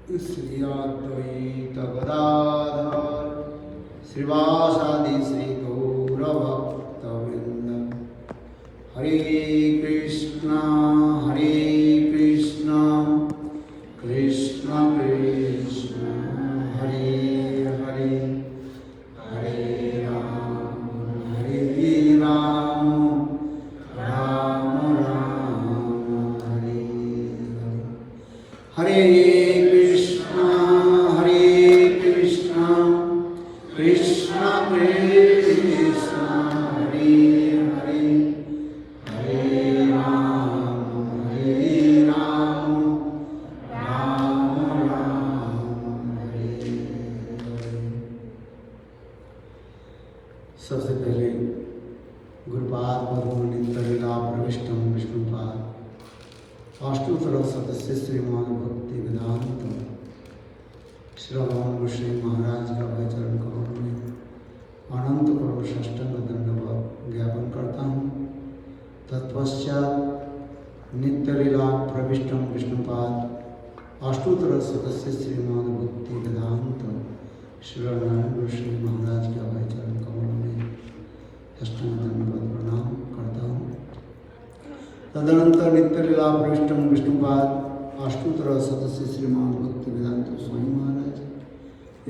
श्री अद्वैत गदाधर श्रीवासादि श्री गौरभक्तवृंद हरे कृष्णा कृष्ण कृष्ण हरे हरे हरे राम राम राम हरे हरे कृष्ण कृष्ण हरे हरे हरे राम राम राम हरे हरे। सबसे पहले गुरुपाद पद्मनितरिला प्रविष्टम विष्णुपाद अष्टोत्तर सदस्य श्रीमान भक्ति वेदांत श्रवण गोस्वामी महाराज का चरण कमल में अनंत करोड़ षष्टंग दंडवत ज्ञापन करता हूँ। तत्पश्चात नित्यलीला प्रविष्टम विष्णुपाद अष्टोत्तर सदस्य श्रीमान भक्ति वेदांत श्रवण गोस्वामी महाराज के चरण कमल में षष्टंग दंडवत प्रणाम करता हूँ। तदनंतर नित्यलीला प्रविष्टम विष्णुपाद अष्टोत्तर सदस्य श्रीमान भक्ति वेदांत स्वामी महाराज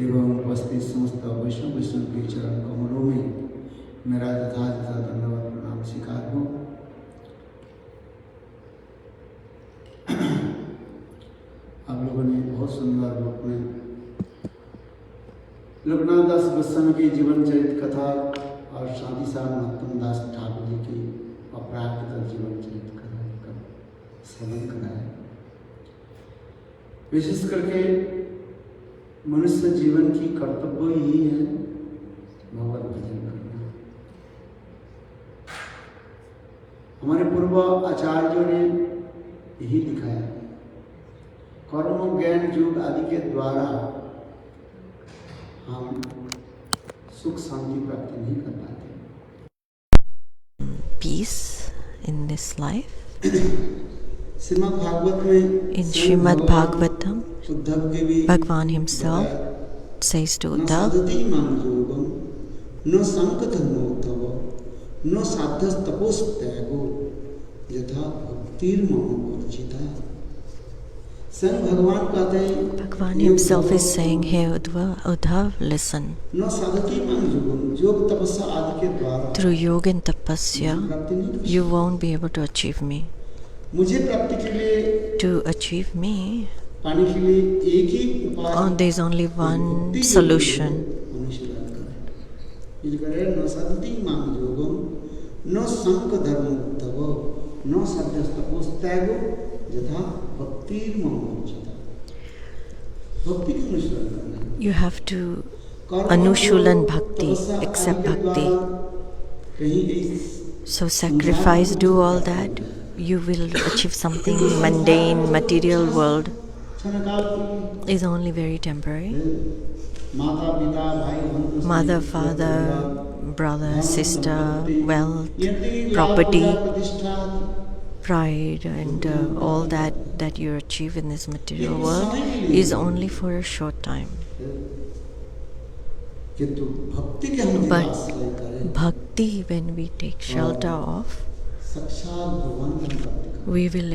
एवं उपस्थित समस्त वैष्णव के चरण कमलों में मेरा यथायथा धन्यवाद प्रणाम स्वीकार हो। आप लोगों ने बहुत सुंदर रूप में लोकनाथ दास गोस्वामी की जीवन चरित कथा और शादी साहब नरोत्तम दास ठाकुर जी की अपराकृत जीवन चरित कथा का श्रवण कराया। विशेष करके मनुष्य जीवन की कर्तव्य यही है भगवत भजन करना। हमारे पूर्व आचार्यों ने यही दिखाया। कर्म ज्ञान योग आदि के द्वारा हम सुख शांति प्राप्त नहीं कर पाते। Peace in this life. Shrimad Bhagavat में In Srimad Bhagavatam, Bhagwan himself says to Uddhav, no sankadharmottava, no sadhastapostyago, yatha bhaktir mahavarjita. स्वयं भगवान कहते हैं, Bhagwan himself is saying, hey Uddhav, listen. no sadhati manjugam, योग तपस्या आदि के द्वारा Through yoga and tapasya, you won't be able to achieve me. मुझे प्राप्ति के लिए To achieve me, पाने के लिए एक ही उपाय there is only one solution. अनुशीलन करें न सदति मांग योगम न संक धर्मोत्तव न सद्यस्तपोस्त्यागो यथा भक्तिर मांगोचिता। भक्ति की अनुशीलन करना। You have to anushulan bhakti, accept bhakti. So sacrifice, do all that. You will achieve something mundane, material world is only very temporary. Mother, father, brother, sister, wealth, property, pride, and all that you achieve in this material world is only for a short time. But bhakti, when we take shelter of, we will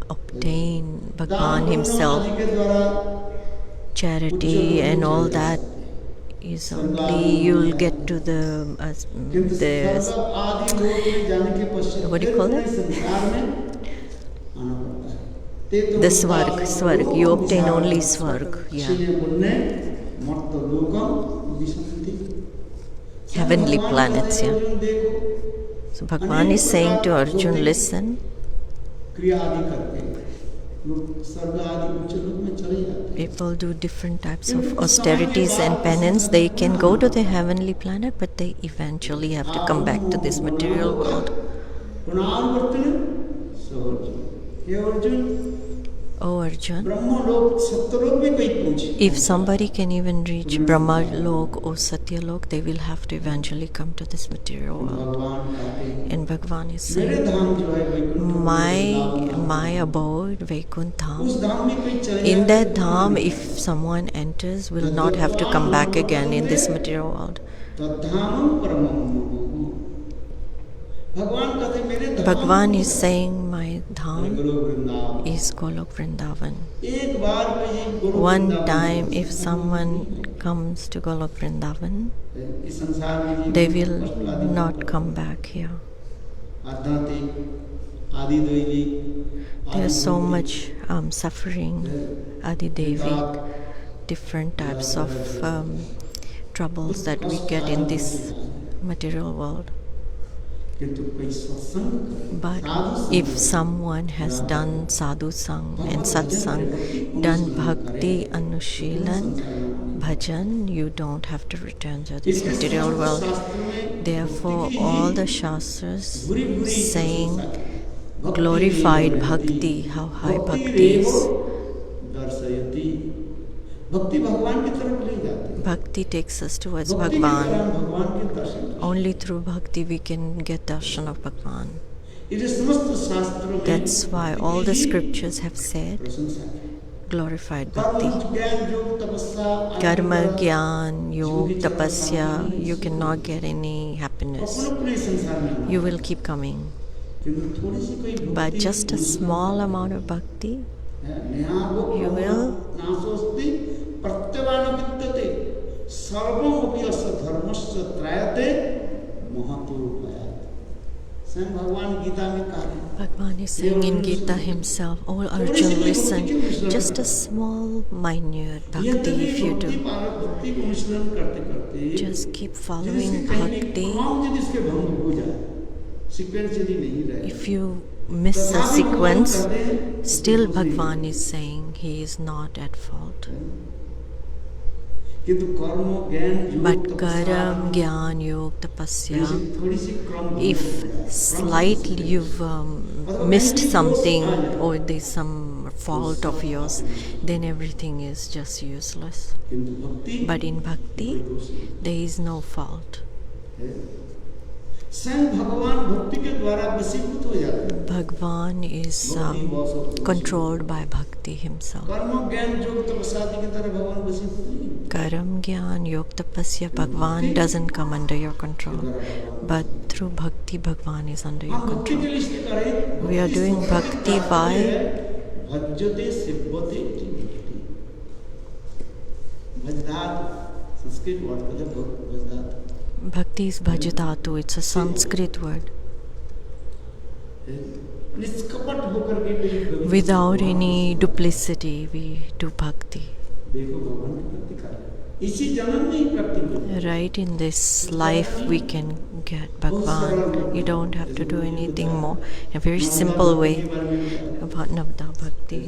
obtain Bhagwan himself. Charity and all that is only you'll get to the what do you call it? The Swarg. You obtain only Swarg. Yeah. Heavenly planets. Yeah. So Bhagwan is saying to Arjun, listen. People do different types of austerities and penance. They can go to the heavenly planet, but they eventually have to come back to this material world. O Arjun, ब्रह्मलोक सत्यलोक भी कोई पहुंचे, if somebody can even reach Brahma Lok or Satya Lok, they will have to eventually come to this material world. भगवान कहते हैं And Bhagavan is मेरे saying, धाम जो है Vaikuntha my abode, Vaikunt उस Dham, धाम में कोई चले in जाए that dham, if someone enters, will not have to come back again in this material world. तद्धामं परमं मुहुः। भगवान कहते हैं मेरे धाम Bhagavan is saying, my है dham Golok Vrindavan. is Golok Vrindavan. एक बार में ये Golok One Vrindavan time, if someone comes to Golok Vrindavan, इस संसार में ये they will कष्ट आदि not come back here. आध्यात्मिक आदि दैविक There's so much suffering, Adi Devi, different types of troubles that we get in this material world. किंतु कोई सत्संग But if someone has done sadhu sang and satsang, done bhakti, anushilan, bhajan, you don't have to return to this material world. Therefore, all the shastras saying glorified bhakti, how high bhakti is. दर्शयति भक्ति भगवान की तरफ ले जाती है। Bhakti takes us towards भक्ति के द्वारा Bhagwan. भगवान के दर्शन। Only through bhakti we can get darshan of Bhagwan. ये समस्त शास्त्रों में That's why all the scriptures have said प्रशंसा की। glorified कर्म, bhakti. ज्ञान, योग, तपस्या, Karma, gyan, yog, tapasya, you cannot get any happiness. अपने संसार में You will keep coming. किंतु थोड़ी सी कोई But भक्ति just a small amount of bhakti, है, न्यागो you will नासोस्ति प्रत्यवान विद्यते सर्वमपि अस्य धर्मस्य त्रायते महतोपायात्। स्वयं भगवान गीता में कहा है Bhagavan is saying in Gita himself, oh Arjun, listen, just a small, minute bhakti if you do. भक्ति को मिश्रण करते करते Just keep following bhakti. यदि इसके भंग हो जाए, सीक्वेंस यदि नहीं रहे, If you miss a sequence, still Bhagavan is saying he is not at fault. किंतु कर्म, ज्ञान, योग, But तपस्या, karam, gyan, yog, tapasya, थोड़ी सी क्रम if slightly you've missed something or there's some fault of yours, then everything is just useless. किंतु भक्ति But in bhakti, there is no fault. स्वयं भगवान भक्ति के द्वारा वशीभूत हो जाते हैं। Bhagavan is controlled by bhakti himself. कर्म, ज्ञान, योग, तपस्या आदि की तरह भगवान वशीभूत नहीं है। Karam, gyan, yog, tapasya, Bhagavan doesn't come under your control. But through bhakti, Bhagavan is under your हम भक्ति के control. लिए इसलिए कर रहे हैं, We are doing bhakti by भज्यते सिद्धते इति भक्ति। भजदात संस्कृत वर्ड है भजदात। Bhakti is bhajatatu, it's a Sanskrit word. निष्कपट होकर के Without any duplicity, we do bhakti. देखो भगवान की भक्ति कर रहे हैं। इसी जन्म में ही प्राप्ति होती है। Right in this life, we can get Bhagavan. You don't have to do anything more. A very simple way about Navda Bhakti.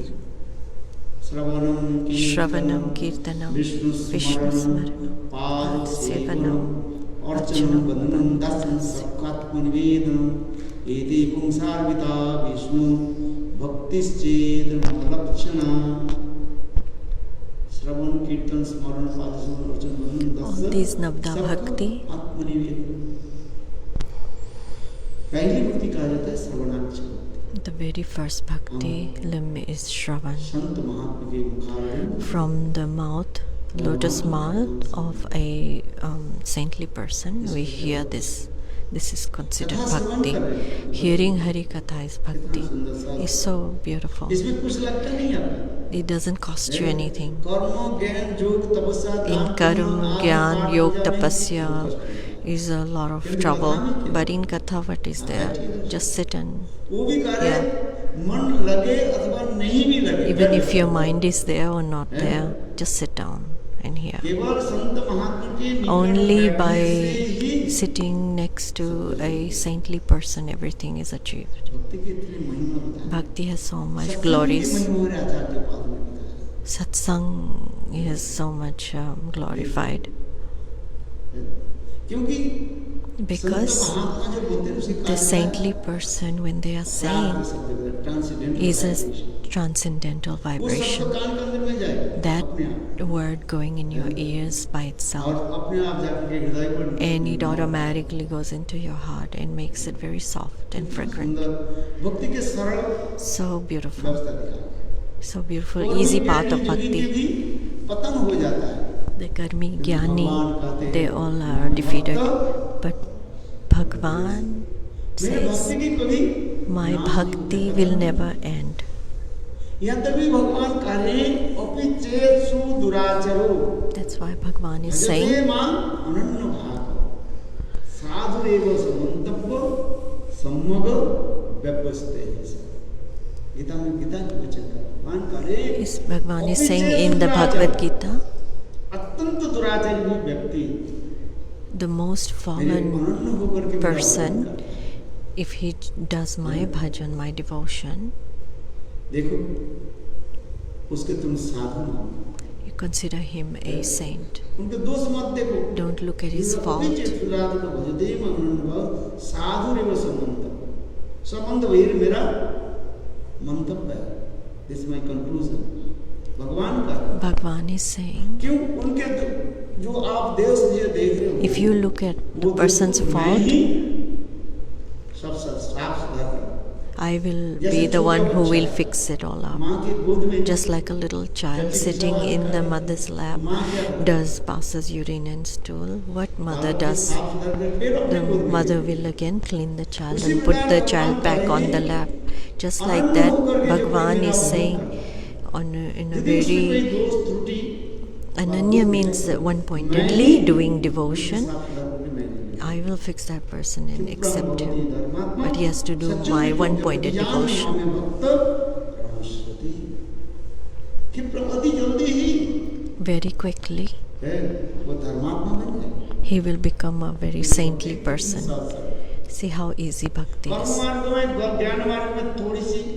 Shravanam, Kirtanam, Vishnu Smaranam, Pad Sevanam, अर्चनम वंदनम दर्शन सत्कात्म निवेदनम एते पुंसार्विता विष्णु भक्तिश्चेद लक्षणा। श्रवण, कीर्तन, स्मरण, पाद सेवन, अर्चन, वंदन, दर्शन, all these Navda Bhakti. आत्मनिवेदन। पहली भक्ति कहा जाता है श्रवणाक्ष भक्ति। The very first bhakti limb is Shravan. संत महात्मा के मुखारविंद From the mouth, lotus mouth of a saintly person, we hear this. This is considered bhakti. Hearing Hari Katha is bhakti. It's so beautiful. इसमें कुछ लगता नहीं आता। It doesn't cost you anything. कर्म, ज्ञान, योग, तपस्या, In karma, gyan, yog, tapasya is a lot of trouble. But in Katha, what is there? Just sit and वो भी कह रहे हैं, मन लगे अथवा नहीं भी लगे, even if your mind is there or not there, just sit down and hear. केवल संत महात्मा के निकट Only बैठने by से ही sitting next to a saintly person, everything is achieved. भक्ति की इतनी महिमा बताई। Bhakti has so much सत्संग की glories. महिमा हमारे आचार्य के पाद में बताया। Satsang is so much glorified. क्योंकि Because the saintly person, when they are saying, is a transcendental vibration. That word going in your ears by itself, and it automatically goes into your heart and makes it very soft and fragrant. So beautiful. So beautiful, easy path of bhakti. The karmi, jnani, they all are defeated. But Bhagwan says, my bhakti will never end. That's why Bhagwan is saying, Bhagwan is saying in the Bhagavad Gita, the most fallen person, if he does my bhajan, my devotion, you consider him a saint. Don't look at his fault. This is my conclusion. Bhagwan is saying, if you look at the person's fault, I will be the one who will fix it all up. Just like a little child sitting in the mother's lap passes urine and stool. What mother does? The mother will again clean the child and put the child back on the lap. Just like that, Bhagwan is saying, in a very Ananya means one-pointedly doing devotion. I will fix that person and accept him, but he has to do my one-pointed devotion. Very quickly, he will become a very saintly person. See how easy bhakti is.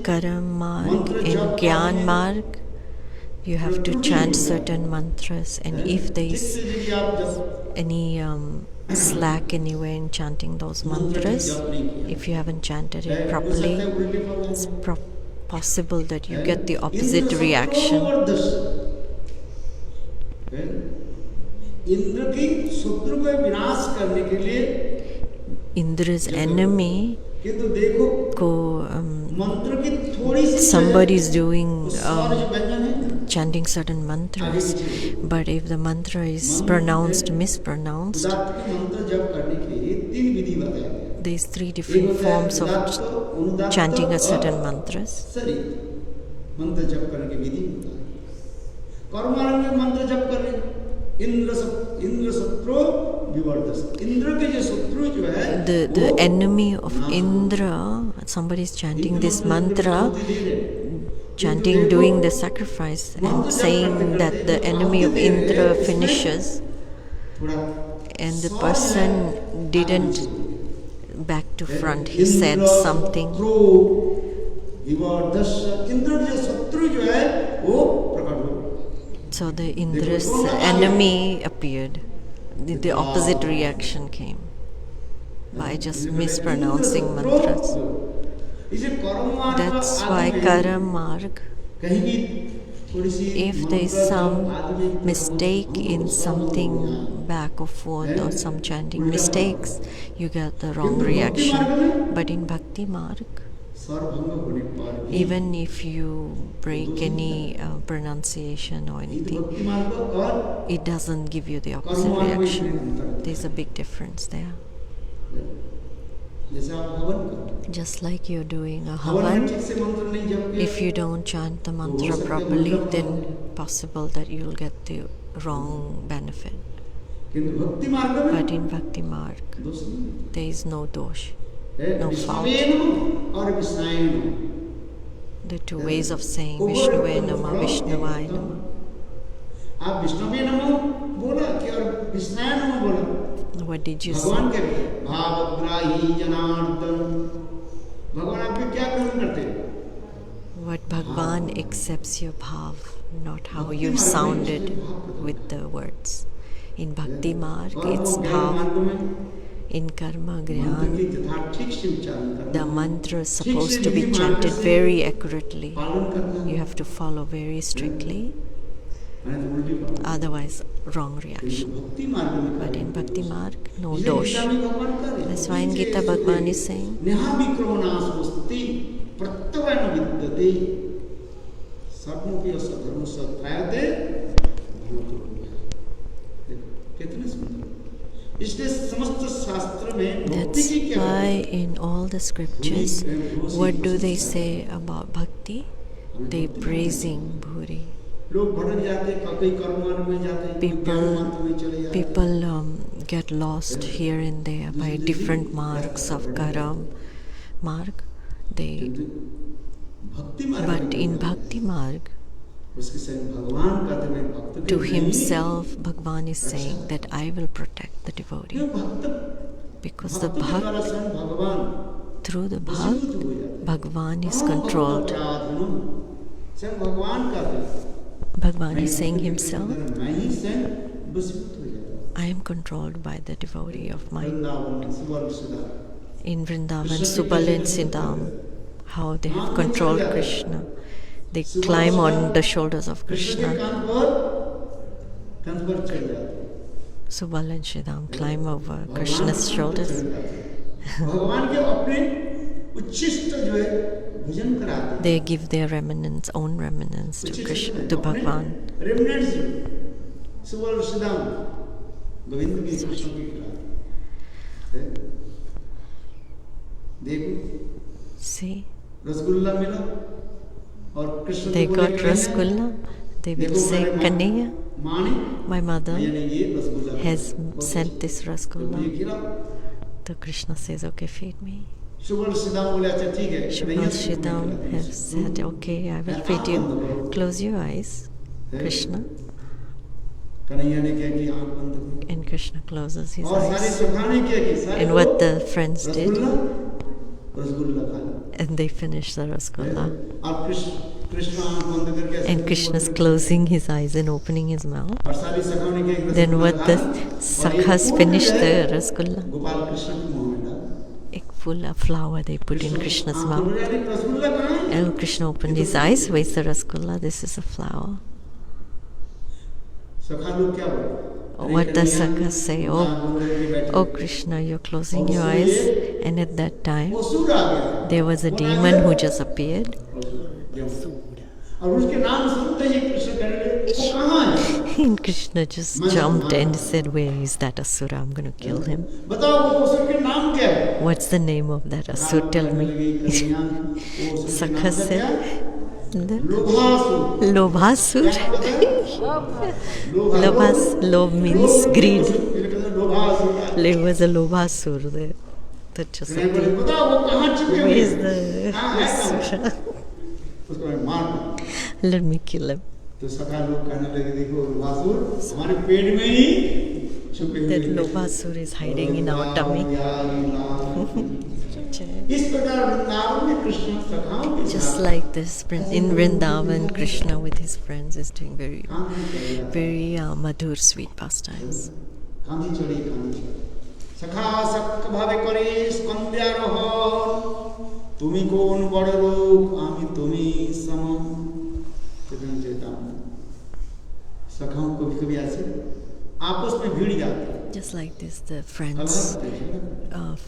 Karam marg and Gyan marg, you have to chant certain mantras, and if there is any slack anywhere in chanting those mantras, if you haven't chanted it properly, it's possible that you get the opposite reaction. Indra's enemy somebody is doing chanting certain mantras, but if the mantra is mispronounced, there's 3 different forms of chanting a certain mantras. The enemy of Indra, somebody is chanting this mantra, doing the sacrifice, and saying that the enemy of Indra finishes, and the person didn't back to front, he said something. So the Indra's enemy appeared. The opposite reaction came by just mispronouncing mantras. That's why Karam Marg, if there is some mistake in something back or forth or some chanting mistakes, you get the wrong reaction. But in Bhakti Marg, even if you break any pronunciation or anything, it doesn't give you the opposite reaction. There's a big difference there. Just like you're doing a havan, if you don't chant the mantra properly, then possible that you'll get the wrong benefit. But in Bhakti Marg, there is no dosh, no fault. The 2 ways of saying Vishnue Nama, Vishnuvaya Nama. What did you say? What Bhagwan accepts your bhav, not how you sounded with the words. In Bhakti Marg, it's bhav. In Karma मंत्र Gyan, की तथा ठीक से उच्चारण करना, the mantra is ठीक supposed से to be विधि मार्ग chanted से very accurately. पालन करना, You have to follow very strictly, मैंने तो उल्टी बात, otherwise wrong लेकिन reaction. भक्ति मार्ग में But करें in तो Bhakti दोष। Marg, no इसलिए dosh. गीता में भगवान कह रहे हैं, That's why in "पीछे Gita सुने, Bhagwan is saying, नेहा विक्रमणास्मस्ति प्रत्यवैन विद्यते सर्वोपि असधर्म सत्रायते भूतो भूयः।" कितने सुंदर। इसलिए समस्त शास्त्र में भक्ति that's की क्या why है? in all the scriptures, what do they say about bhakti? They praising Bhuri. लोग भटक जाते, कई कर्म में जाते, कोई ज्ञान मार्ग में चले जाते। People get lost here and there by different marks of karam marg. They, भक्ति मार्ग but में in जाते। Bhakti Marg, उसके स्वयं भगवान कहते हैं भक्त के to नहीं, himself, Bhagwan is saying that I will protect the devotee. क्यों भक्त Because the भक्त के द्वारा Bhakt, स्वयं भगवान through the वशीभूत Bhakt, हो जाते हैं। Bhagwan is परम controlled. भक्त अपराधनो, स्वयं भगवान कहते हैं, Bhagwan मैं is saying भक्त के himself, अंदर मैं ही स्वयं वशीभूत हो जाता हूँ। I am controlled by the devotee of mine. Vrindavan सुवर्ण सुधा, In Vrindavan, Subal and Sindam, how they have controlled Krishna. They climb on the shoulders of Krishna के Krishna. कंध पर चढ़ जाते हैं। Subal and Sridham climb over Krishna's shoulders. भगवान के अपने उच्छिष्ट जो है भजन कराते हैं। They give their remnants, own remnants to Krishna, to Bhagwan. Remnants सुवर्ण सुदाम गोविंद के कृष्ण के खिलाफ देखो See, रसगुल्ला मिला और कृष्ण they को got बोले, Rasgulla. They will देखो say, हमारे माँ- Kanhaiya, माँ ने my mother मैंने ये रसगुल्ला has बहुत sent this तो ये Rasgulla. खिलाओ। So Krishna says, okay, feed me. सुवर्ण सुदाम बोले अच्छा ठीक है Subal Sridham has said, okay, I will feed you. Close your eyes, Krishna. Kanhaiya ने क्या कि आंख बंद की And Krishna closes his और सारे eyes. सुखाने क्या कि सारे And what the friends did, rasgulla rasgulla खा लो and they finished the Rasgulla. और कृष्ण आंख बंद करके ऐसे And Krishna's closing his eyes and opening his mouth. और सारी सखाने के एक Then रसगुल्ला what the खाया, और एक Sakhas फूल finished जो है, the Rasgulla. गोपाल कृष्ण के मुंह में डाला A full of flower they put in Krishna's आंख mouth. खुल गई, अरे रसगुल्ला कहाँ है? And Krishna opened his eyes. Where's the Rasgulla? This is a flower. सखा लोग क्या बोले What the Kanhaiya, Sakhas say, आंख बंद करके बैठे। Oh Krishna, you're closing your eyes. And at that time, वो सूर आ गया there was a demon who just appeared. और उसके नाम सुनते ही कृष्ण कहने लगे वो कहाँ है And Krishna just jumped and said, where is that Asura? I'm going to kill him. बताओ वो असुर के नाम क्या है What's the name of that Asura? Tell me. Sakha said, Lobhasur Lobhasur. Lobhasur Lob means greed. Lobhasur There was a Lobhasur there. That just appeared. बताओ वो कहाँ छिपे Where हुए is हैं? the कहाँ है Asura? उसको मैं मार दूं। Let me kill him. तो सखा लोग कहने लगे देखो लोभासुर हमारे पेट में ही छुपे हुए That हैं। Lobhasur is hiding in our tummy. इस प्रकार वृंदावन में कृष्ण सखाओं के Just साथ like this, in Vrindavan, Krishna with his friends is doing very, very madhur, sweet pastimes. কাঁধি চড়ি সখা সখ ভাবে করে স্কন্দ্যারোহণ তুমি কোন বড় রূপ আমি তুমি সম कितना चेता सखाओं को भी कभी ऐसे आपस में भिड़ जाते हैं Just like this, the friends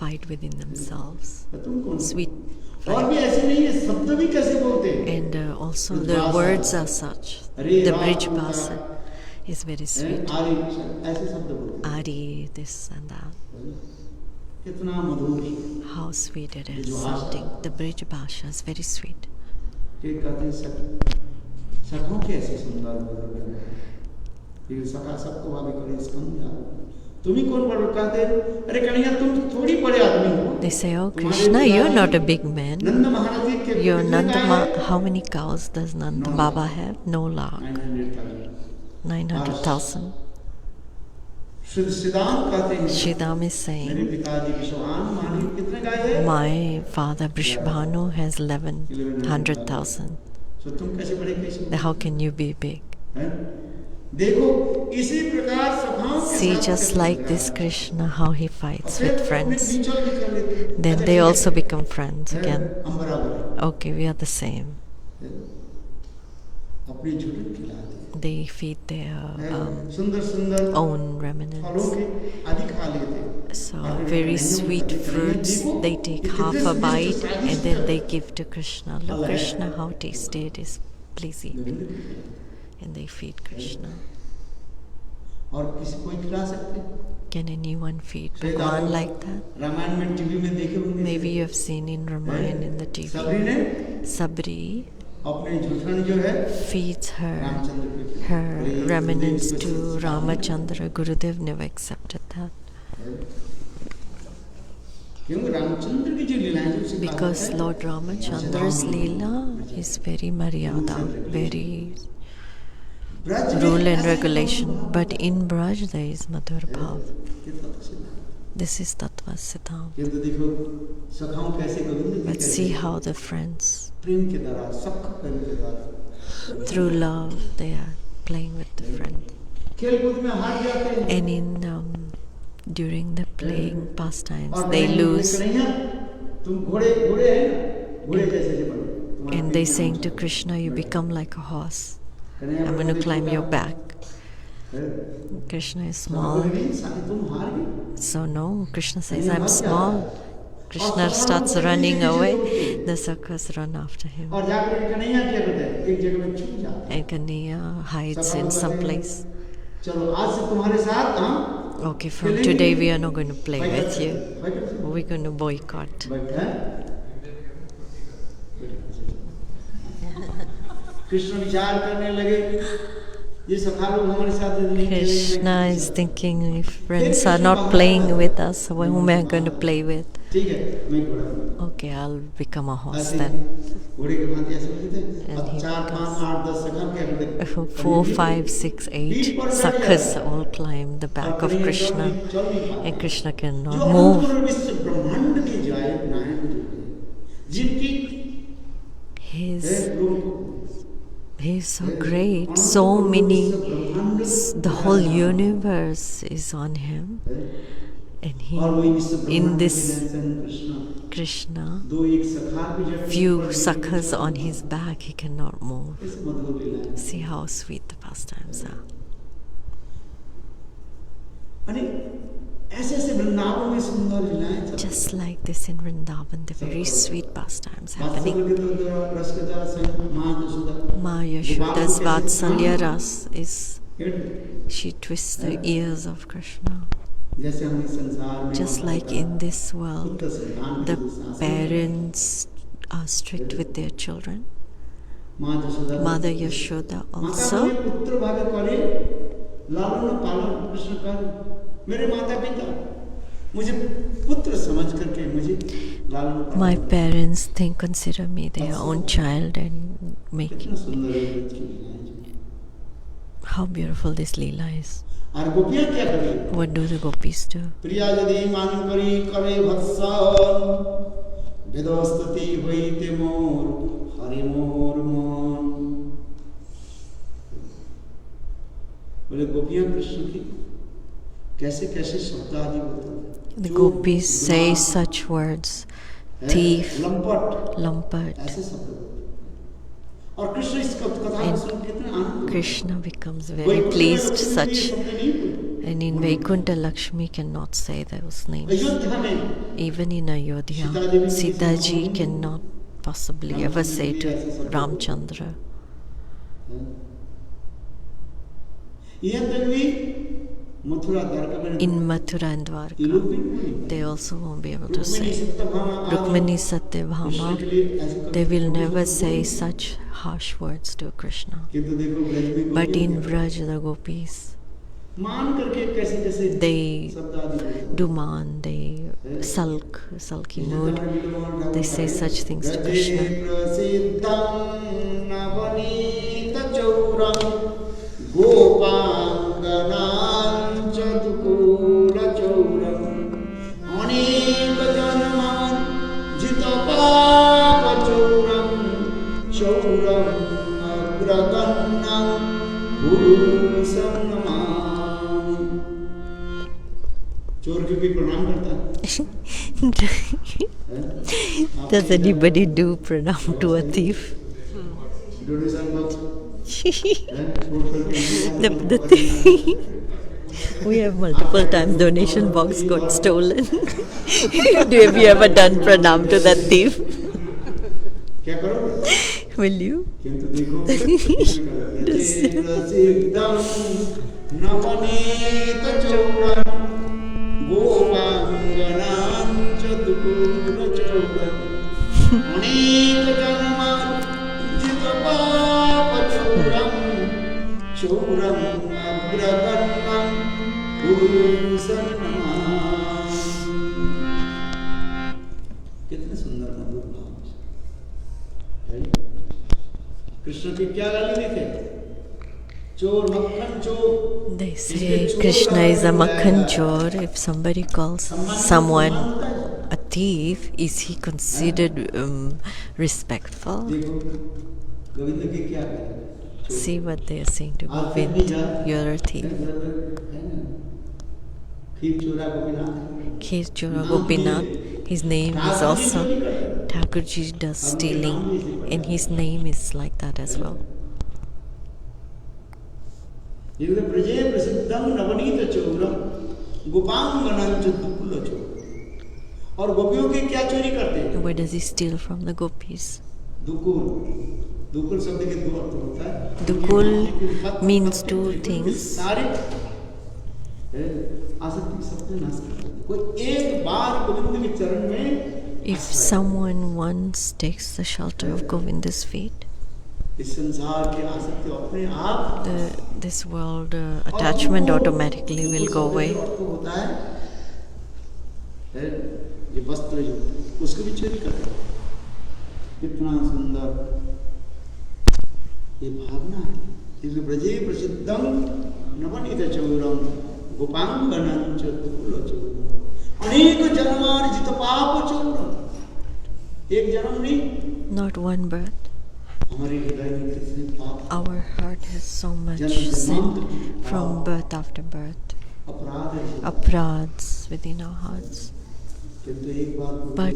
fight within themselves. तुम कौन Sweet और fight. भी ऐसे नहीं है शब्द भी कैसे बोलते हैं And also the words are such. The bridge basa is very sweet. आदि ऐसे शब्द बोलते हैं Ari, this and that. कितना मधुर How sweet it is sounding. The bridge bhasha is very sweet. के कहते हैं सखों के ऐसे सुंदर मधुर हैं फिर सखा सबको भाभी करे स्कंद तुम ही कौन बड़ो कहते अरे कन्हैया तुम थोड़ी बड़े आदमी हो They say, oh Krishna, you're not a big man. नंद महाराज जी के Your कितने गाय हैं? how many cows does Nanda No. Baba have? No lakh. 900,000. शुद्ध सिद्धांत कहते हैं Shridham is मेरे saying, पिताजी विश्वान मानी कितने गाय है my father Brishbhanu has 1100,000. तो तुम कैसे बड़े कैसे How can you be big? हैं? देखो इसी प्रकार सभाओं के See, साथ just कैसे like चल this रहा है। Krishna, how he fights फिर with अपने friends. बीचों भी कर लेते हैं। Then अच्छा, they ठीक है। also become friends again. हम बराबर हैं। Okay, we are the same. अपनी झुटक खिलाते हैं। They feed their सुंदर सुंदर own फलों remnants. के आदि खा लेते हैं। So और very कन्हैया को sweet कहते हैं, fruits, देखो, they take ये half कितने a bite स्वादिष्ट and then है। they give to Krishna. Look, Allah. Krishna, how tasty it is. Please eat. And they feed Krishna. और किसी कोई खिला सकते हैं। Can anyone feed शायद Bhagwan आप like that? रामायण में टीवी में देखे होंगे। Maybe you have seen in Ramayana in the Shabari TV. ने Sabri अपने झूठन जो है feeds her रामचंद्र को खिलाया। और ये remnants गुरुदेव to को Ramachandra. Gurudev never accepted that. क्योंकि रामचंद्र की जो लीलाएं जो सिखाता Because है, Lord Ramachandra's Leela is very Maryada, very Braj में rule and ऐसे regulation. लोग But in Braj there is Madhur Bhav. ये तो अच्छी बात है। This is Tattva Siddhant. ये तो देखो सखाओं कैसे गोविंद जी But कैसे see how the friends, प्रेम के द्वारा सबका प्रेम के द्वारा through love, they are playing with the friend. खेल कूद में हार जाते हैं। And during the playing pastimes, और they कहीं lose. कन्हैया, तुम घोड़े घोड़े हैं ना, घोड़े जैसे जो बनो, तुम्हारा And they पेट saying में to आना Krishna, you चाहिए। become like a horse. Kanhaiya I'm going to बोले, climb your "तुम back. हैं?" Krishna is तो small. बोले, "नहीं, साले तुम हार गए।" So no, Krishna says, I'm small. Krishna starts running away. The Sakhas run after him. और जाकर के कन्हैया क्या करते हैं, एक जगह में छुप जाते हैं। And Kanhaiya hides सखा in को some कहते हैं, place. चलो आज से तुम्हारे साथ हम Okay, from खेलेंगे। today we are not going to play बैठ with जाते you. हैं, बैठ जाते हैं। We're going to boycott. बैठा कृष्ण विचार करने लगे, ये सखा लोग हमारे साथ नहीं खेलेंगे। Krishna is thinking, if friends are not playing with us, whom am I going to play with? ठीक है, मैं घोड़ा हूँ। Okay, I'll become a horse ऐसे then. घोड़े के भांति ऐसे बोलते थे। And अब he 4, 5, 8, 10 सखा क्या करते? 4, 5, 6, 8 Sakhas all climb the back of Krishna. And Krishna cannot जो move. अनंत विश्व ब्रह्मांड के जायक नायक जो हैं, जिनकी He's लोगों को so great. So many. The whole universe is on him. And he, और वही विश्व in ब्रह्मांड this के कृष्ण Krishna, दो एक सखा भी जब few Sakhas on his back, he cannot move. इस मधुर लीला है। See how sweet the pastimes are. अरे ऐसे ऐसे वृंदावन में सुंदर लीलाएं चलती हैं। Just like this in Vrindavan, the very sweet pastimes happening. वात्सल्य के तो रस के द्वारा संग माँ Yashoda Ma Yashoda's Vatsalya Ras is, खेल- she twists the ears of Krishna. जैसे हम इस संसार में Just like in this world, पुत्र संतान the की जो शासन है, parents are strict with their children. माँ यशोदा Mother Yashoda माता also, मुझे पुत्र भाग्य करे लालन पालन कृष्ण कर मेरे माता पिता मुझे पुत्र समझ करके मुझे लालन पालन my parents think, consider me their own child and make कितना सुंदर है ब्रज की लीलाएं जो। how beautiful this Leela is. और गोपियां क्या कर रही What do the gopis do? प्रिया यदि मान करी करे भत्सन वेदस्तुति होइते मोर हरि मोर मन। बोले गोपियां कृष्ण की कैसे कैसे शब्द आदि बोलते The gopis say such words, thief, लंपट lumpet, ऐसे शब्द बोलते हैं। और कृष्ण इस कथा को And सुन के इतने आनंद Krishna becomes कोई very कुछ pleased लोग ये such. शब्द नहीं बोलते। And in Vaikuntha Lakshmi cannot say those names. Ayodhya में Even in Ayodhya, Sita ji cannot possibly ever say to Ramchandra. यह तक भी मथुरा द्वारका में In Mathura and ये Dwarka, लोग भी बोले। they also won't be able to Rukmini say. Satyabhama आदि Rukmini कृष्ण के Satyabhama, लिए ऐसे कभी they will बोले never तो say बोले। such harsh words to Krishna. किंतु देखो ब्रज में But गोपियों in के Vraj, the gopis, मान करके कैसे कैसे they शब्द आदि बोलते। duman, they sulky mood. They say such things to व्रजे Krishna. प्रसिद्धं नवनीत चौरं गोपांगनां चतुकूल चौरं अनेक जन्मं जित पाप चौरं चौरं अग्रगण्यं गुरु सम्मानि। चोर क्यों भी प्रणाम करता है? Does anybody do pranam to a thief? The thing, we have multiple times donation box got stolen. Have you ever done pranam to that thief? Will you? कितने सुंदर मधुर भाव। कृष्ण की क्या गाली देते? चोर मक्खन चोर। They say Krishna is a makhan chor. If somebody calls someone a thief, is he considered respectful? Govind की क्या कहते? See what they are saying to Govind. You're a thief. Kheer Chora Gopinath. His name is also Thakurji does stealing, and his name is like that as well. और गोपियों के क्या चोरी करते हैं? Where does he steal from the gopis? दुकुल शब्द के दो अर्थ होता है। Dukul means two things. सारे आसक्ति शब्द नाश करते हैं। कोई एक बार गोविंद के चरण में, If someone once takes the shelter of Govinda's feet, इस संसार के आसक्ति अपने आप this world attachment automatically will go away. होता है ये वस्त्र जो उसको भी चोरी करते हैं। कितना सुंदर ये भावना है। इस ब्रजे प्रसिद्धं नवनीत चौरम गोपांगनं च दुकुलचौरम अनेक जन्मार्जित पाप चौरम। एक जन्म नहीं, Not one birth. हमारे हृदय में कितने पाप, Our heart has so much sin from birth after birth, अपराध है। aparadhs within our hearts. But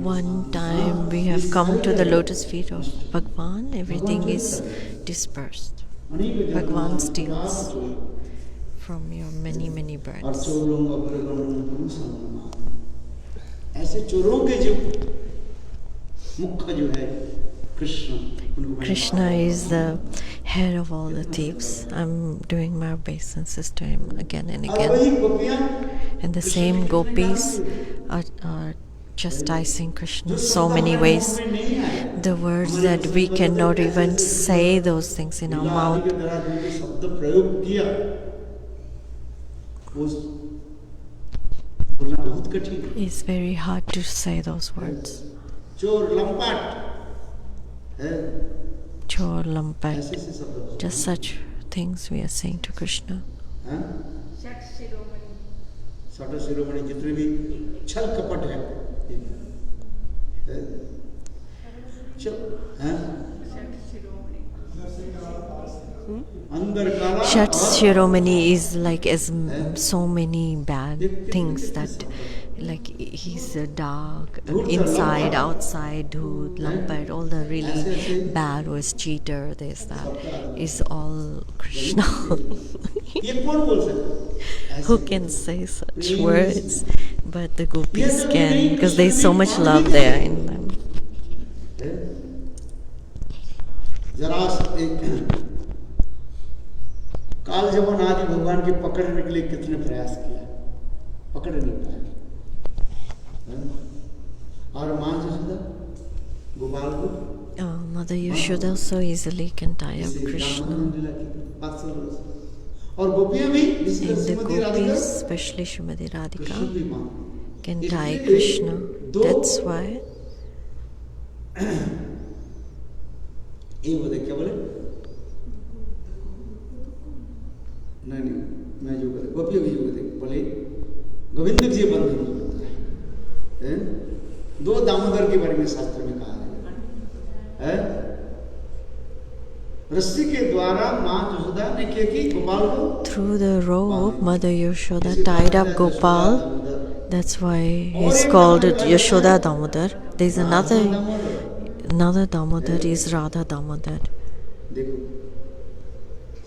one time we have come to the lotus feet of Bhagwan, everything is dispersed. Bhagwan steals from your many births. ऐसे चोरों के जो मुख्य जो है Krishna, Krishna is the head of all the thieves. I'm doing my obeisances to him again and again. And the same gopis are chastising Krishna so many ways. The words that we cannot even say those things in our mouth. It's very hard to say those words. Chor, lampat, just such things we are saying to Krishna. सठ शिरोमणि जितने भी छल कपट है, Shat Shiromani is like as so many bad things that, like he's dark inside, outside, dhoot, lampat, all the really bad was cheater, this, that is all Krishna. Who can say such words? But the gopis can, because there's so much love there in them. काल जवन आदि भगवान के पकड़ने के लिए कितने प्रयास किया, पकड़ नहीं पाया। और मां यशोदा गोपाल को, Mother Yashoda so easily can tie up Krishna. और गोपियां भी, And the gopis, especially Srimati Radhika, can tie Krishna. That's why. ये बोले क्या बोले? नहीं, मैं जो कहते गोपियों की जो कहते बोले गोविंद जी बंधन होता है। दो दामोदर के बारे में शास्त्र में कहा है, रस्सी के द्वारा माँ यशोदा ने क्या की, गोपाल को Through the rope, Mother Yashoda tied up Gopal. That's why he's called Yashoda Damodar. There's another Damodar is Radha Damodar. देखो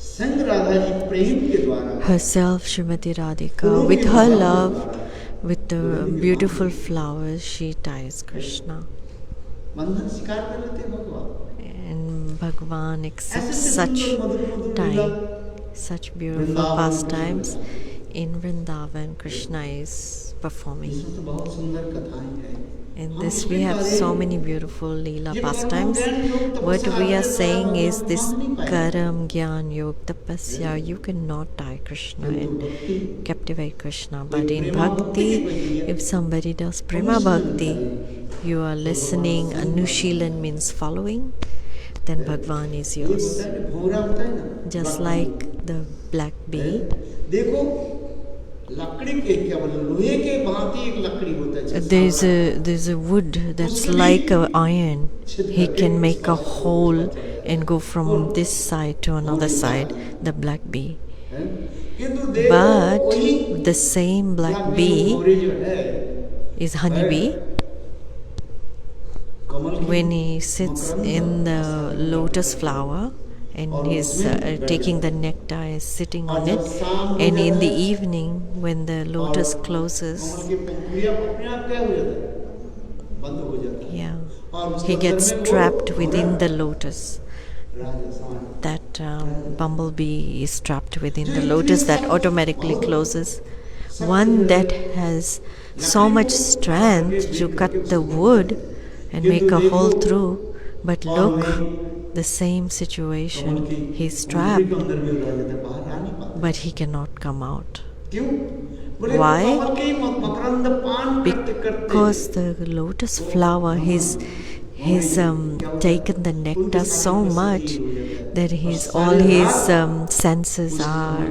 संग राधा जी प्रेम के द्वारा Herself, Srimati Radhika, with her love, with the beautiful flowers, she ties Krishna. बंधन स्वीकार कर लेते हैं भगवान। And Bhagwan accepts such beautiful pastimes. In Vrindavan, Krishna is performing. इसमें तो बहुत सुंदर कथाएं हैं। In this we have so many beautiful Leela pastimes. What we are saying is this Karam Gyan Yog Tapasya, you cannot tie Krishna and captivate Krishna. But in Bhakti, if somebody does Prema Bhakti, you are listening, Anushilan means following, then Bhagwan is yours. Just like the black bee. There's a wood that's like an iron. He can make a hole and go from this side to another side, the black bee. But the same black bee is honeybee. When he sits in the lotus flower and he's taking the nectar, is sitting on it, and in the evening when the lotus closes, he gets trapped within the lotus. That bumblebee is trapped within the lotus that automatically closes. One that has so much strength to cut the wood and make a hole through, but look, the same situation. He's trapped, but he cannot come out. Why? Because the lotus flower, he's taken the nectar so much that all his senses are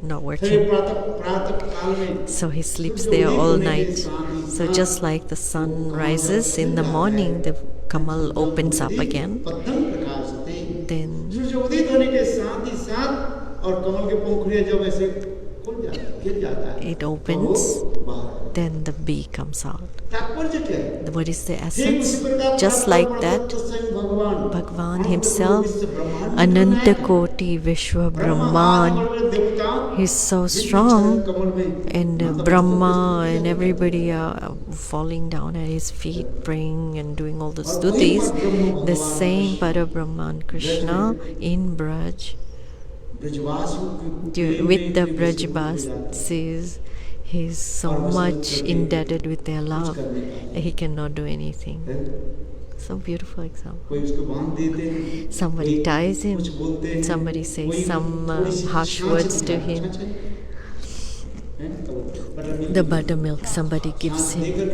not working. So he sleeps there all night. So just like the sun rises in the morning, the Kamal opens up again. Then it opens, then the bee comes out. What is the essence? Just like that, Bhagwan himself, Ananta Koti Vishwa Brahman, he's so strong, and Brahma and everybody are falling down at his feet, praying and doing all the stutis. The same Parabrahman Krishna in Braj, with the Brajvasis, he's so much indebted with their love, he cannot do anything. So beautiful example. Somebody ties him, somebody says some harsh words to him. The buttermilk somebody gives him.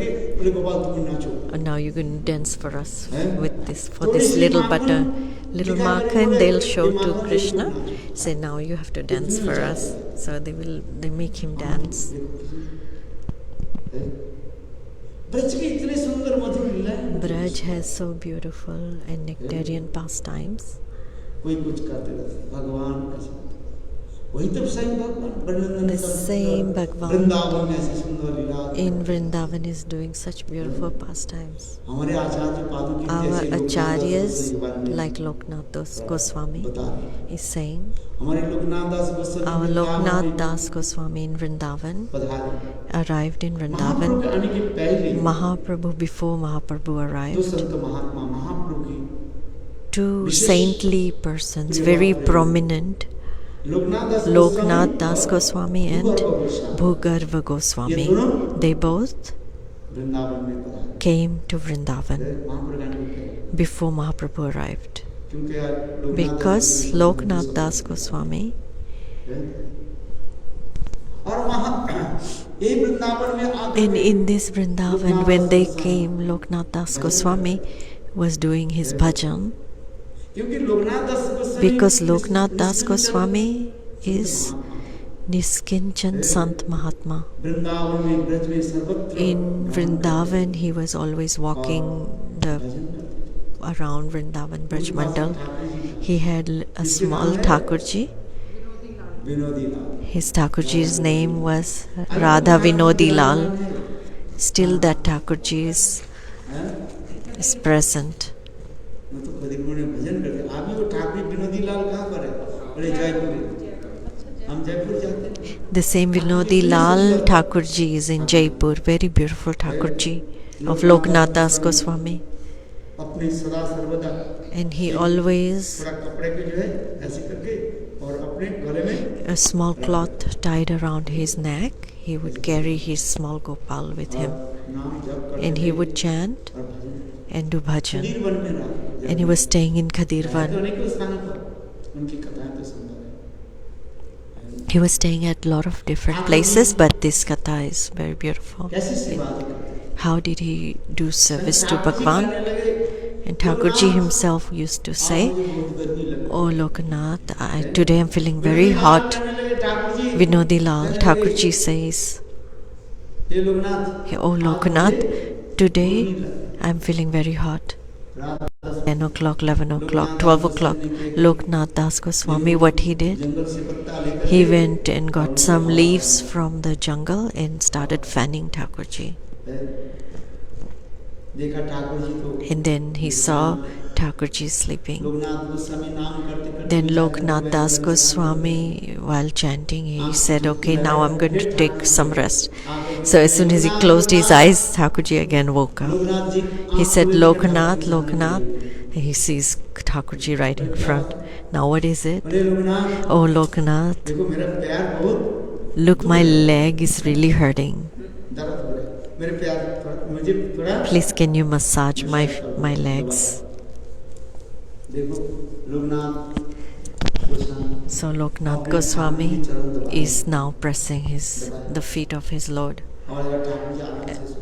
And now you're going to dance for us with this, for this little little makhan they'll show to Krishna. Say, now you have to dance for us. So they make him dance. Braj has so beautiful and nectarian pastimes. The same Bhagwan in Vrindavan is doing such beautiful pastimes. Our acharyas, like Loknath Das Goswami, is saying, our Loknath Das Goswami in Vrindavan arrived in Vrindavan. Mahaprabhu, before Mahaprabhu arrived, two saintly persons, very prominent, Loknath Das Goswami and Bhugarva Goswami, they both came to Vrindavan before Mahaprabhu arrived. Because Loknath Das Goswami and in this Vrindavan, when they came, Loknath Das Goswami was doing his bhajan. Because Loknath Das Goswami is Niskinchan Sant Mahatma. In Vrindavan, he was always walking around Vrindavan Braj Mandal. He had a small Thakurji. His Thakurji's name was Radha Vinodi Lal. Still that Thakurji is present. The same Vinodi Lal Thakurji is in Jaipur. Very beautiful Thakurji of Loknath Das Goswami. And he always a small cloth tied around his neck. He would carry his small Gopal with him. And he would chant and do bhajan. And he was staying in Khadirvan. He was staying at a lot of different places, but this katha is very beautiful. How did he do service to Bhagwan? And Thakurji himself used to say, "Oh Loknath, today I'm feeling very hot." Vinodi Lal Thakurji says, "Oh Loknath, today I'm feeling very hot." 10 o'clock, 11 o'clock, 12 o'clock, Loknath Das Goswami, what he did? He went and got some leaves from the jungle and started fanning Thakurji. And then he saw Thakurji sleeping. Then Loknath Das Goswami, while chanting, he said, "Okay, now I'm going to take some rest." So as soon as he closed his eyes, Thakurji again woke up. He said, "Loknath, Loknath." And he sees Thakurji right in front. "Now what is it?" "Oh Loknath, look, my leg is really hurting. Please can you massage my legs?" So Loknath Goswami is now pressing the feet of his Lord.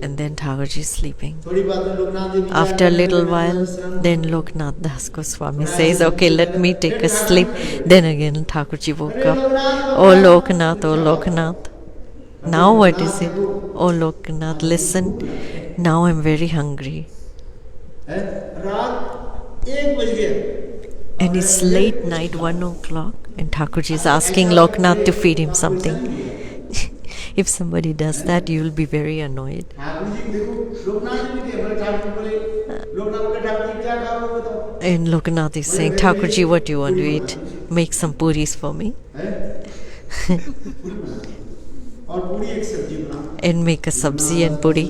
And then Thakurji is sleeping. After a little while, then Loknath Das Goswami says, "Okay, let me take a sleep." Then again Thakurji woke up. "Oh Loknath, oh Loknath. Now what is it?" "Oh Loknath, listen. Now I'm very hungry." And it's late night, 1 o'clock, and Thakurji is asking Loknath to feed him something. If somebody does that, you will be very annoyed. And Loknath is saying, "Thakurji, what do you want to eat? Make some puris for me." And make a sabzi and puri.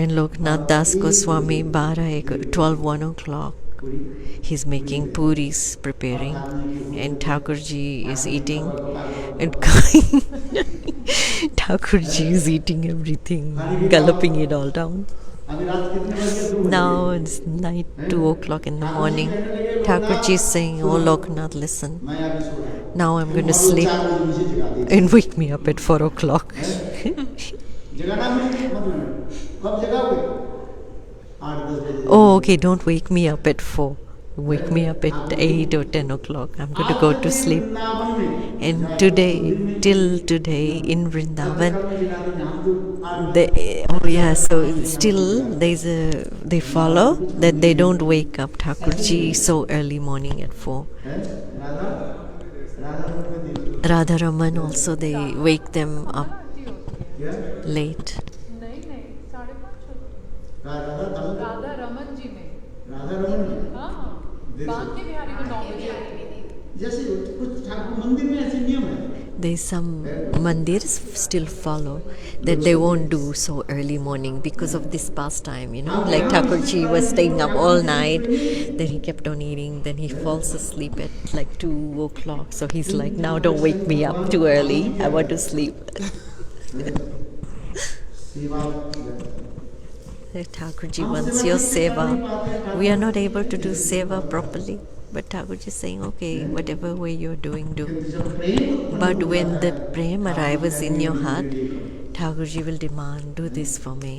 And Loknath Das Goswami, 12, 1 o'clock, he's making puris, preparing, and Thakurji is eating and Thakurji is eating everything, galloping it all down. Now it's night, 2 o'clock in the morning. Thakurji is saying, "Oh Loknath, listen. Now I'm going to sleep and wake me up at 4 o'clock." "Oh, okay, don't wake me up at 4. Wake me up at 8 or 10 o'clock. I'm going to go to sleep." And till today in Vrindavan, so still they follow that they don't wake up Thakurji so early morning at 4. Radharaman also, they wake them up late. There's some mandirs still follow that they won't do so early morning because of this pastime, like Thakurji was staying up all night, then he kept on eating, then he falls asleep at like 2 o'clock, so he's like, "Now don't wake me up too early, I want to sleep." Thakurji wants your seva. We are not able to do seva properly, but Thakurji is saying, "Okay, whatever way you're doing, do." But when the prem arrives in your heart, Thakurji will demand, "Do this for me."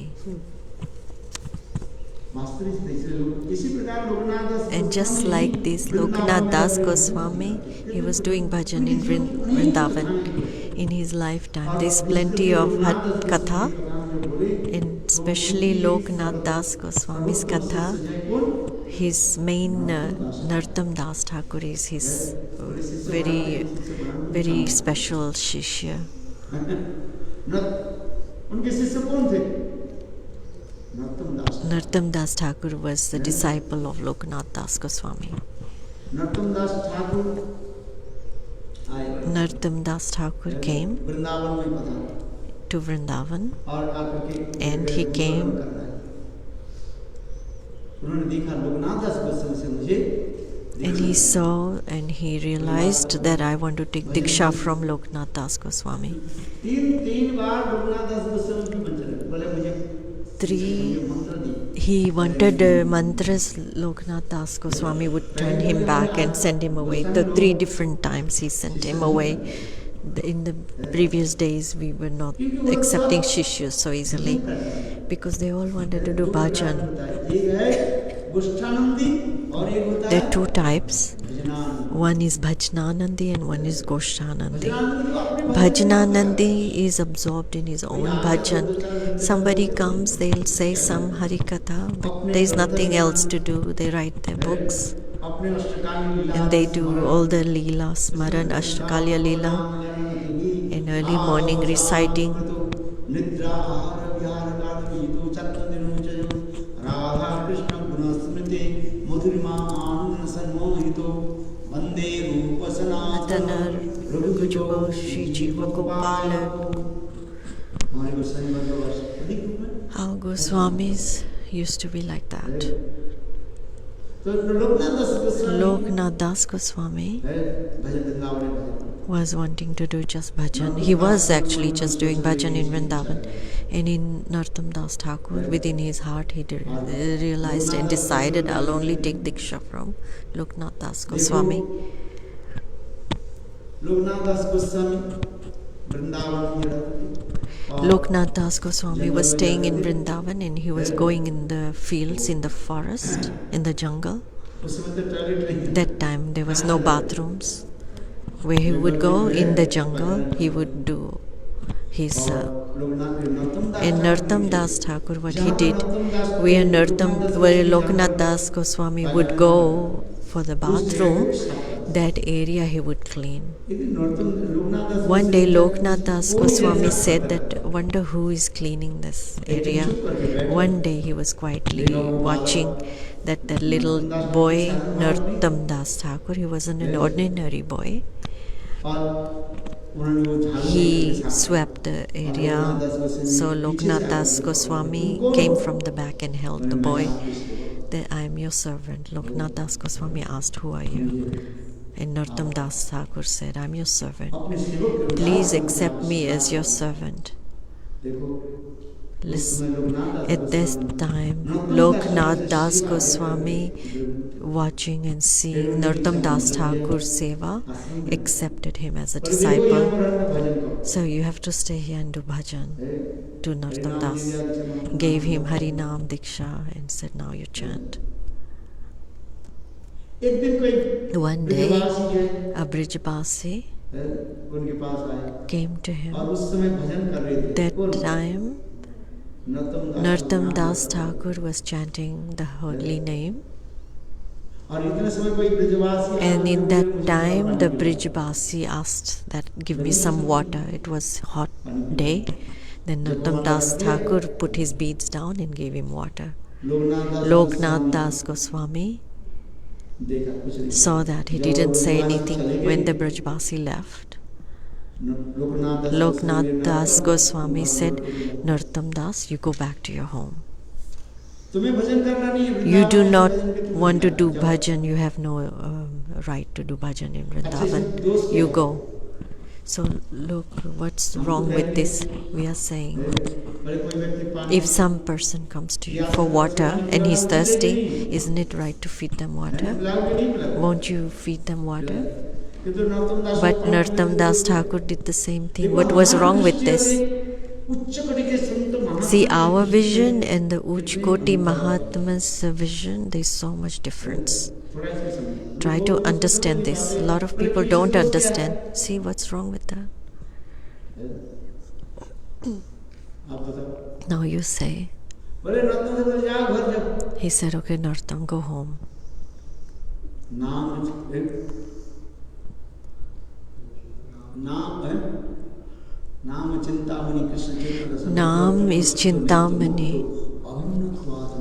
And just like this, Loknath Das Goswami, he was doing bhajan in Vrindavan in his lifetime. There's plenty of katha, and especially Loknath Das Goswami's katha his main Nartam Das Thakur is his very, very special shishya. उनके शिष्य कौन थे? नरोत्तम दास। Nartam Das Thakur was the disciple of Loknath Das Goswami. Narottam दास ठाकुर आए, Nartam Das Thakur came Vrindavan में पधारे to Vrindavan और आकर के and he came. उन्होंने देखा लोकनाथ दास गोस्वामी से मुझे And he saw and he realized that I want to take Diksha from Loknath Das Goswami. तीन बार लोकनाथ दास गोस्वामी की मंत्र बोले मुझे मंत्र दी। He wanted mantras. Loknath Das Goswami would turn him back and send him away. The 3 different times he sent him away. In the previous days we were not accepting shishyas so easily because they all wanted to do bhajan. There are 2 types. One is Bhajananandi and one is Goshanandi. Bhajananandi is absorbed in his own bhajan. Somebody comes, they'll say some Harikatha, but there's nothing else to do. They write their books and they do all the Leela, Smaran, Ashtakalya Leela, in early morning reciting. Our Goswamis used to be like that. Loknath Das Goswami was wanting to do just bhajan. He was actually just doing bhajan in Vrindavan. And in Narottam Das Thakur, within his heart, he realized and decided, I'll only take Diksha from Loknath Das Goswami. Loknath Das Goswami was staying in Vrindavan and he was going in the fields, in the forest, in the jungle. That time there was no bathrooms. Where he would go in the jungle, he would do his... in Narottam Das Thakur, what he did, where Loknath Das Goswami would go for the bathroom, that area he would clean. One day Loknath Das Goswami said that, wonder who is cleaning this area. One day he was quietly watching that the little boy Narottam Das Thakur, he wasn't an ordinary boy. He swept the area. So Loknath Das Goswami came from the back and held the boy. That I am your servant. Loknath Das Goswami asked, who are you? And Narottam Das Thakur said, I am your servant. Please accept me as your servant. Listen. At this time, Loknath Das Goswami, watching and seeing Narottam Das Thakur's seva, accepted him as a disciple. So you have to stay here and do bhajan to Narottam Das. Gave him Harinam Diksha and said, now you chant. One day, a Brijbasi came to him. That time, Narottam Das Thakur was chanting the holy name. And in that time, the Brijbasi asked that, give me some water. It was hot day. Then Narottam Das Thakur put his beads down and gave him water. Loknath Das Goswami saw that. He didn't say anything when the Brijbasi left. Loknath Das Goswami said, Narottam Das, you go back to your home. You do not want to do bhajan, you have no right to do bhajan in Vrindavan. You go. So look, what's wrong with this? We are saying, if some person comes to you for water and he's thirsty, isn't it right to feed them water? Won't you feed them water? But Narottam Das Thakur did the same thing. What was wrong with this? See, our vision and the Uch Koti Mahatma's vision, there's so much difference. Try to understand this. A lot of people don't understand. See what's wrong with that? Now you say. बोले नरोत्तम से बोले जाओ घर जाओ। He said, okay, Narottam, go home. नाम है नाम Chintamani Krishna Chaitanya Naam is Chintamani. अभिन्नत्वात्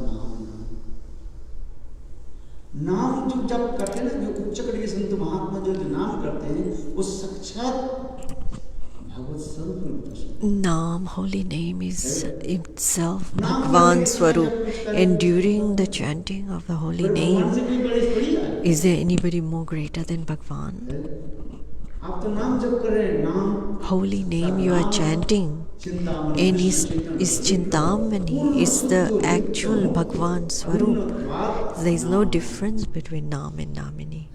नाम जो जब करते हैं ना, जो उच्च कोटि के संत महात्मा जो नाम करते हैं वो साक्षात भगवत स्वरूप। Naam, holy name, is itself Bhagwan Swarup. And during the chanting of the holy name, is there anybody more greater than Bhagwan? आप तो नाम जप कर रहे हैं, नाम Holy name you are chanting, and is Chintamani, is the actual Bhagwan Swarup. There is no difference between Naam and Namini.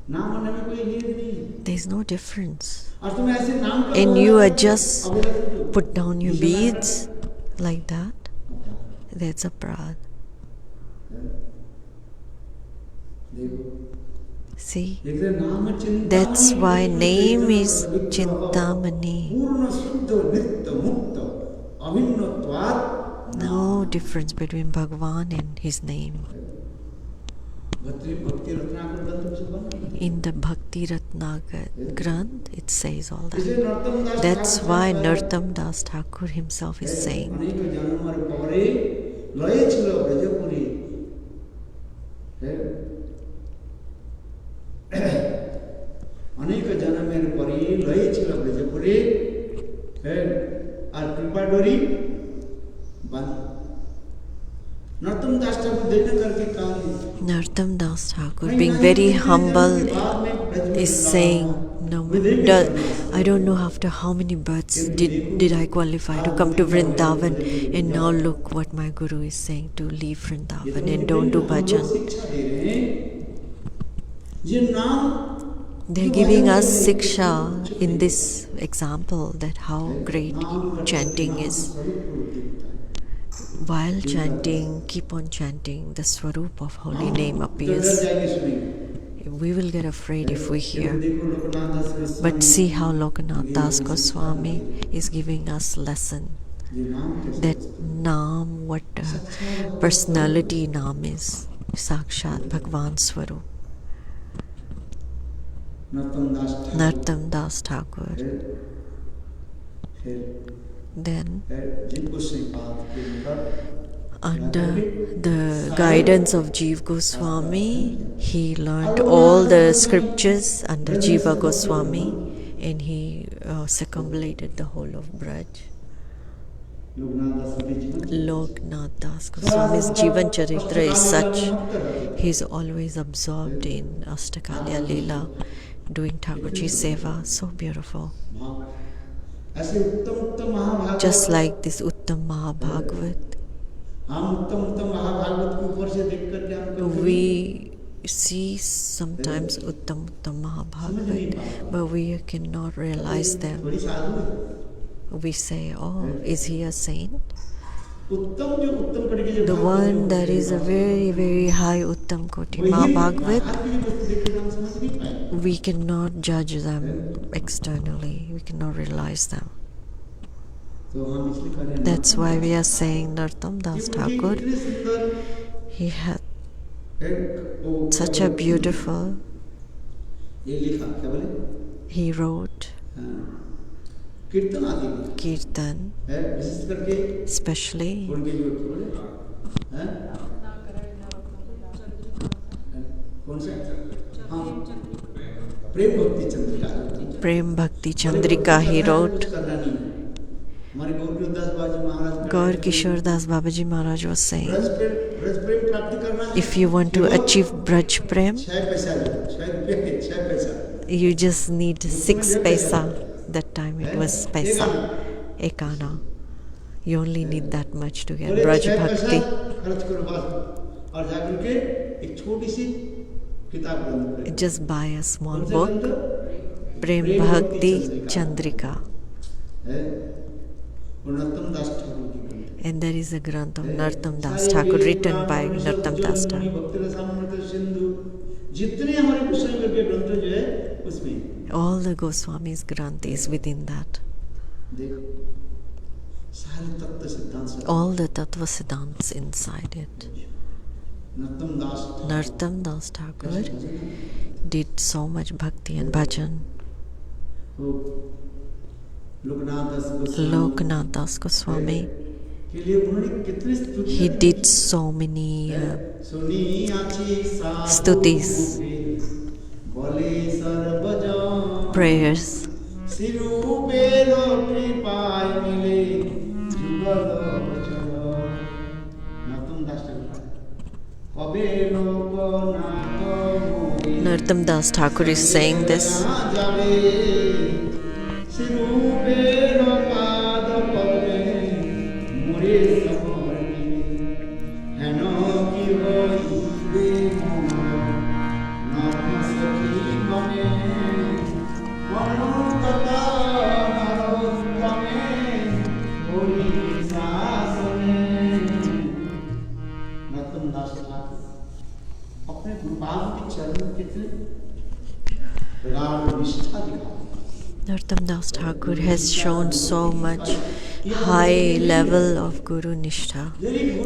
नाम होने में कोई नीड नहीं। There is no difference. और तुम ऐसे नाम का And you are just put down your beads like that. That's अपराध. See, that's why name is Chintamani. No difference between Bhagwan and his name. In the Bhakti Ratnagar Granth, it says all that. That's why Narottam Das Thakur himself is saying, अनेक जन्मेर परी लय छिल ब्रजपुरी और कृपा डोरी बंद। नरोत्तम दास ठाकुर देखने करके कहा, Narottam Das Thakur, being very humble, is saying, no, I don't know after how many births did I qualify to come to Vrindavan, and now look what my Guru is saying, to leave Vrindavan and don't do bhajan. They're giving us siksha in this example that how great chanting is. While chanting, keep on chanting, the Swarup of holy name appears. We will get afraid if we hear. But see how Lokanath Das Goswami is giving us lesson. That Naam, what personality Naam is. Sakshat Bhagwan Swarup. Narottam Das Thakur. Then, under the guidance of Jeev Goswami, he learnt all the scriptures under Jiva Goswami, and he circumambulated the whole of Braj. Loknath Das Goswami's Jivan Charitra is such. He is always absorbed in Ashtakalya Leela, doing Thakurji Seva, so beautiful. Just like this Uttam Mahabhagavat. We see sometimes Uttam Mahabhagavat, but we cannot realize them. We say, oh, is he a saint? The one that is a very, very high Uttam Koti Mahabhagavat, we cannot judge them externally. We cannot realize them. That's why we are saying Narottam Das Thakur, he had such a beautiful, he wrote Kirtan, especially Prem Bhakti Chandrika he wrote. Gaur Kishore Das Babaji Maharaj was saying, if you want to achieve Braj Prem, you just need 6 paisa. That time it was paisa, ekana. You only need that much to get Braj Bhakti. Just buy a small book, Prem Bhakti Chandrika. And there is a Granth of Narottam Das Thakur written by Narottam Das Thakur. All the Goswami's Granth is within that. सारे तत्व सिद्धांत सब all the Tattva Siddhants inside it. Narottam Das Narottam Das Thakur did so much bhakti and bhajan. Loknath Das Goswami, के लिए उन्होंने कितनी स्तुति he did so many सुनी आची साधु stutis, बोले सर्वजन prayers. सिरूपेरो कृपाय मिले जुगल चलो नरोत्तम दास कबे लोक नाथ Narottam Das Thakur is saying this. सिरूपेरो पाद पद्मे मुरे समर्पि हेनो की होई वे नाम सखी मने मनोकता नरोत्तमे होई सासने नरोत्तम दास ठाकुर अपने गुरुपाद के चरणों में कितने प्रगाढ़ निष्ठा दिखा Narottam Das Thakur has shown so much high level of Guru Nishtha.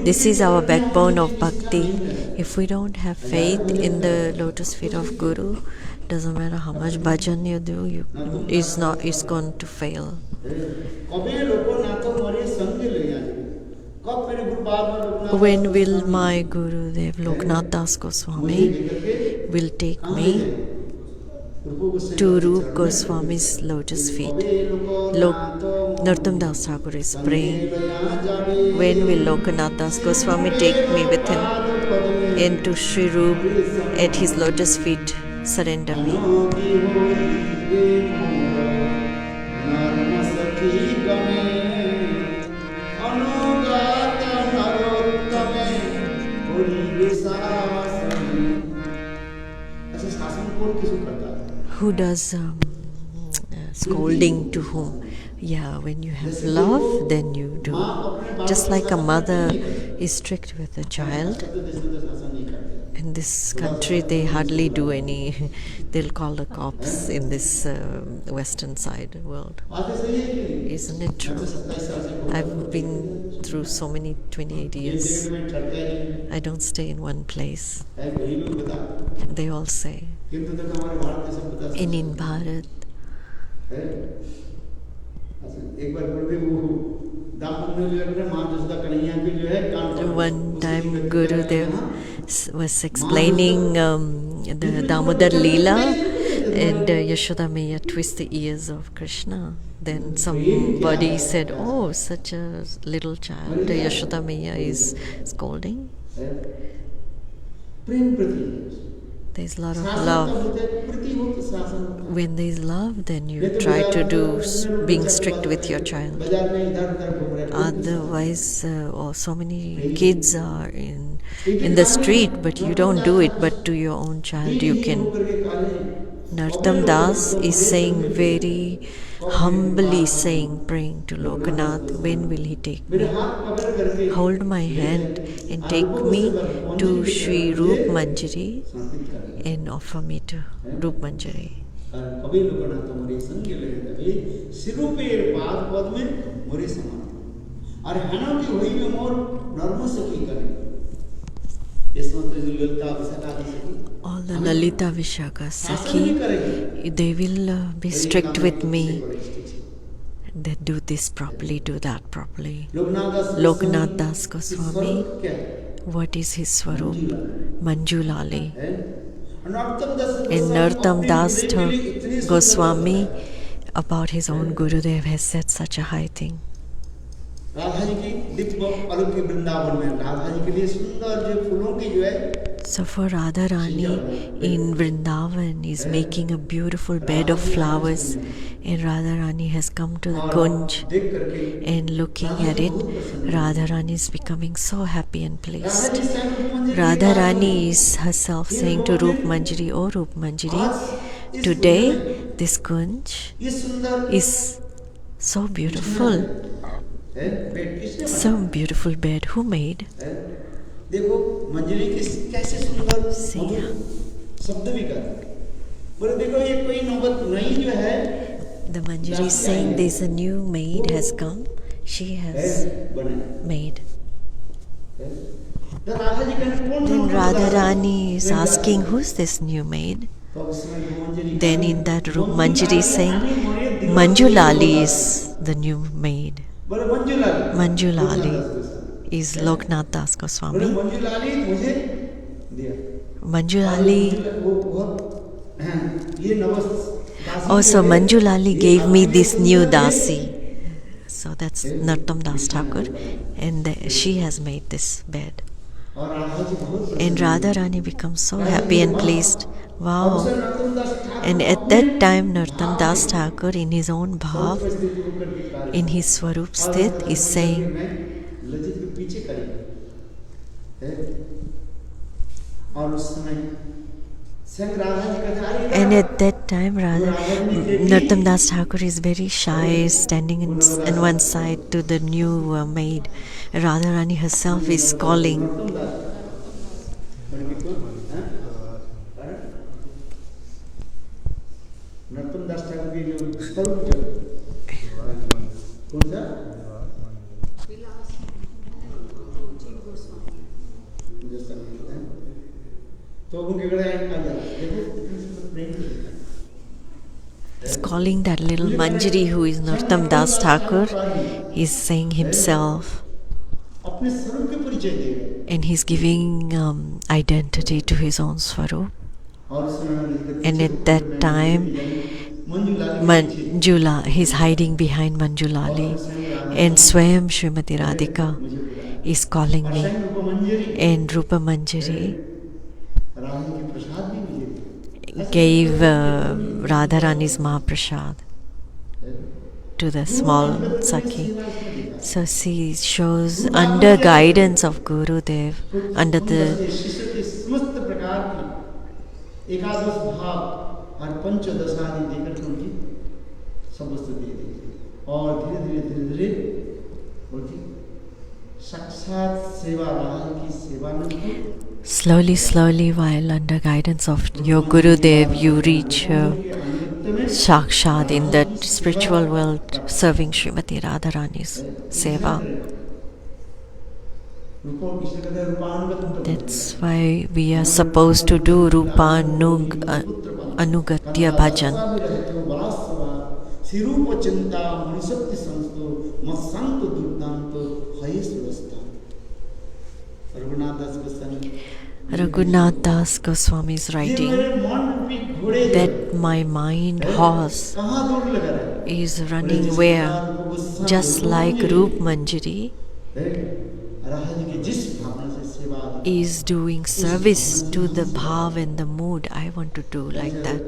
This is our backbone of bhakti. If we don't have faith in the lotus feet of Guru, doesn't matter how much bhajan you do, it's going to fail. When will my Guru Dev Loknath Das Goswami will take me to Rup Goswami's lotus feet? Narottam Das Thakur is praying. When will Loknath Das Goswami take me with him into Sri Rup at his lotus feet? Surrender me. Who does scolding to whom? Yeah, when you have love, then you do. Just like a mother is strict with a child. In this country, they hardly do any. They'll call the cops in this western side world. Isn't it true? I've been through so many 28 years. I don't stay in one place. They all say, in Bharat. One time Gurudev was explaining the Damodar Leela, and Yashoda Maya twist the ears of Krishna. Then somebody said, "Oh, such a little child, Yashoda Maya is scolding." There's a lot of love. When there's love, then you try to do being strict with your child. Otherwise, so many kids are in the street, but you don't do it. But to your own child, you can. Narottam Das is saying very humbly praying to Loknath, when will he take me? Hold my hand and take me to Sri Rup Manjari and offer me to Rup Manjari. All the Lalita Vishaka Sakhi, they will be strict with me. They do this properly, do that properly. Loknath Das Goswami, what is his swarup? Manjulali. And Narottam Das Goswami, about his own Gurudev, has said such a high thing. So for Radha Rani in Vrindavan is making a beautiful bed of flowers, and Radha Rani has come to the Kunj, and looking at it, Radha Rani is becoming so happy and pleased. Radha Rani is herself saying to Rup Manjari, "Oh Rup Manjari, today this Kunj is so beautiful. So beautiful bed. Who made?" देखो मंजरी कैसे सुंदर शब्द भी कर बोले देखो ये कोई नौबत नई जो है The Manjari is saying there's a new maid has come, she है has बने made. तो राधा जी कहने कौन Then नौकर Radharani is प्रेम asking, दासी? who's this new maid? तो उस समय मंजरी Then कहा, in that room, Manju Manjari is Lali saying, आनी मोरे दिवस Manju में Lali बोला is the new maid. बोले मंजू लाली Manju Loknath Lali Das Goswami. is Loknath Das बोले Goswami. मंजू लाली मुझे दिया Manju और Lali, वो बहुत ये नवस दासी also जो है, Manju Lali ये gave me आपकी this जो new सुंदर है, dasi. So that's Narottam Das Thakur, and she has made this bed. और राधा जी बहुत प्रसन्न And हुई। Radharani becomes so Radha happy ji and वाह। pleased. और Wow. उसे नरोत्तम दास ठाकुर And at अपने that time, Narottam भाव Das में Thakur, in his own स्वरूप bhav, में स्थित होकर के कार्य in his करता है। Swarup और Sthit, उसका is दर्शन करके saying, मैं लज्जित के पीछे करी है। और उस समय स्वयं राधा जी कहते हैं, अरे and Radha, at that time, Narottam Das Thakur is very shy, standing in one side to the new maid. Radharani herself is calling. Narottam दास मैंने कहा, कौन? हैं? कारण? नरोत्तम दास ठाकुर की जो स्वरूप जो कौन सा जो संगीत है, तो उनके गले आ जाता है। देखो कितने सुंदर प्रेम लिखा है। Is calling that little Manjari who is Narottam Das Thakur. He's saying himself, अपने स्वरूप के परिचय दे रहे हैं। and he's giving identity to his own Swarup. और उसमें And at that time, Manju Lali Manjula, he's hiding behind Manjulali, and Swayam Srimati Radhika is calling me, and Rupa Manjari Radha की प्रसाद भी मुझे gave Radharani's Mahaprasad to the small Sakhi. So she shows under guidance of Gurudev, under the शिष्य के समस्त प्रकार की एकादश भाव और पंचदश आदि देकर के उनकी सब वस्तु दे दी और धीरे धीरे उनकी साक्षात सेवा राधा की सेवा में slowly, while under guidance of your Gurudev, you reach Sakshat in that spiritual world, serving Srimati Radharani's seva. That's why we are supposed to do Rupa Anugatya Bhajan. Raghunath Das Goswami is writing that my mind horse is running where? Just like Rup Manjari is doing service to the bhav and the mood. I want to do like that.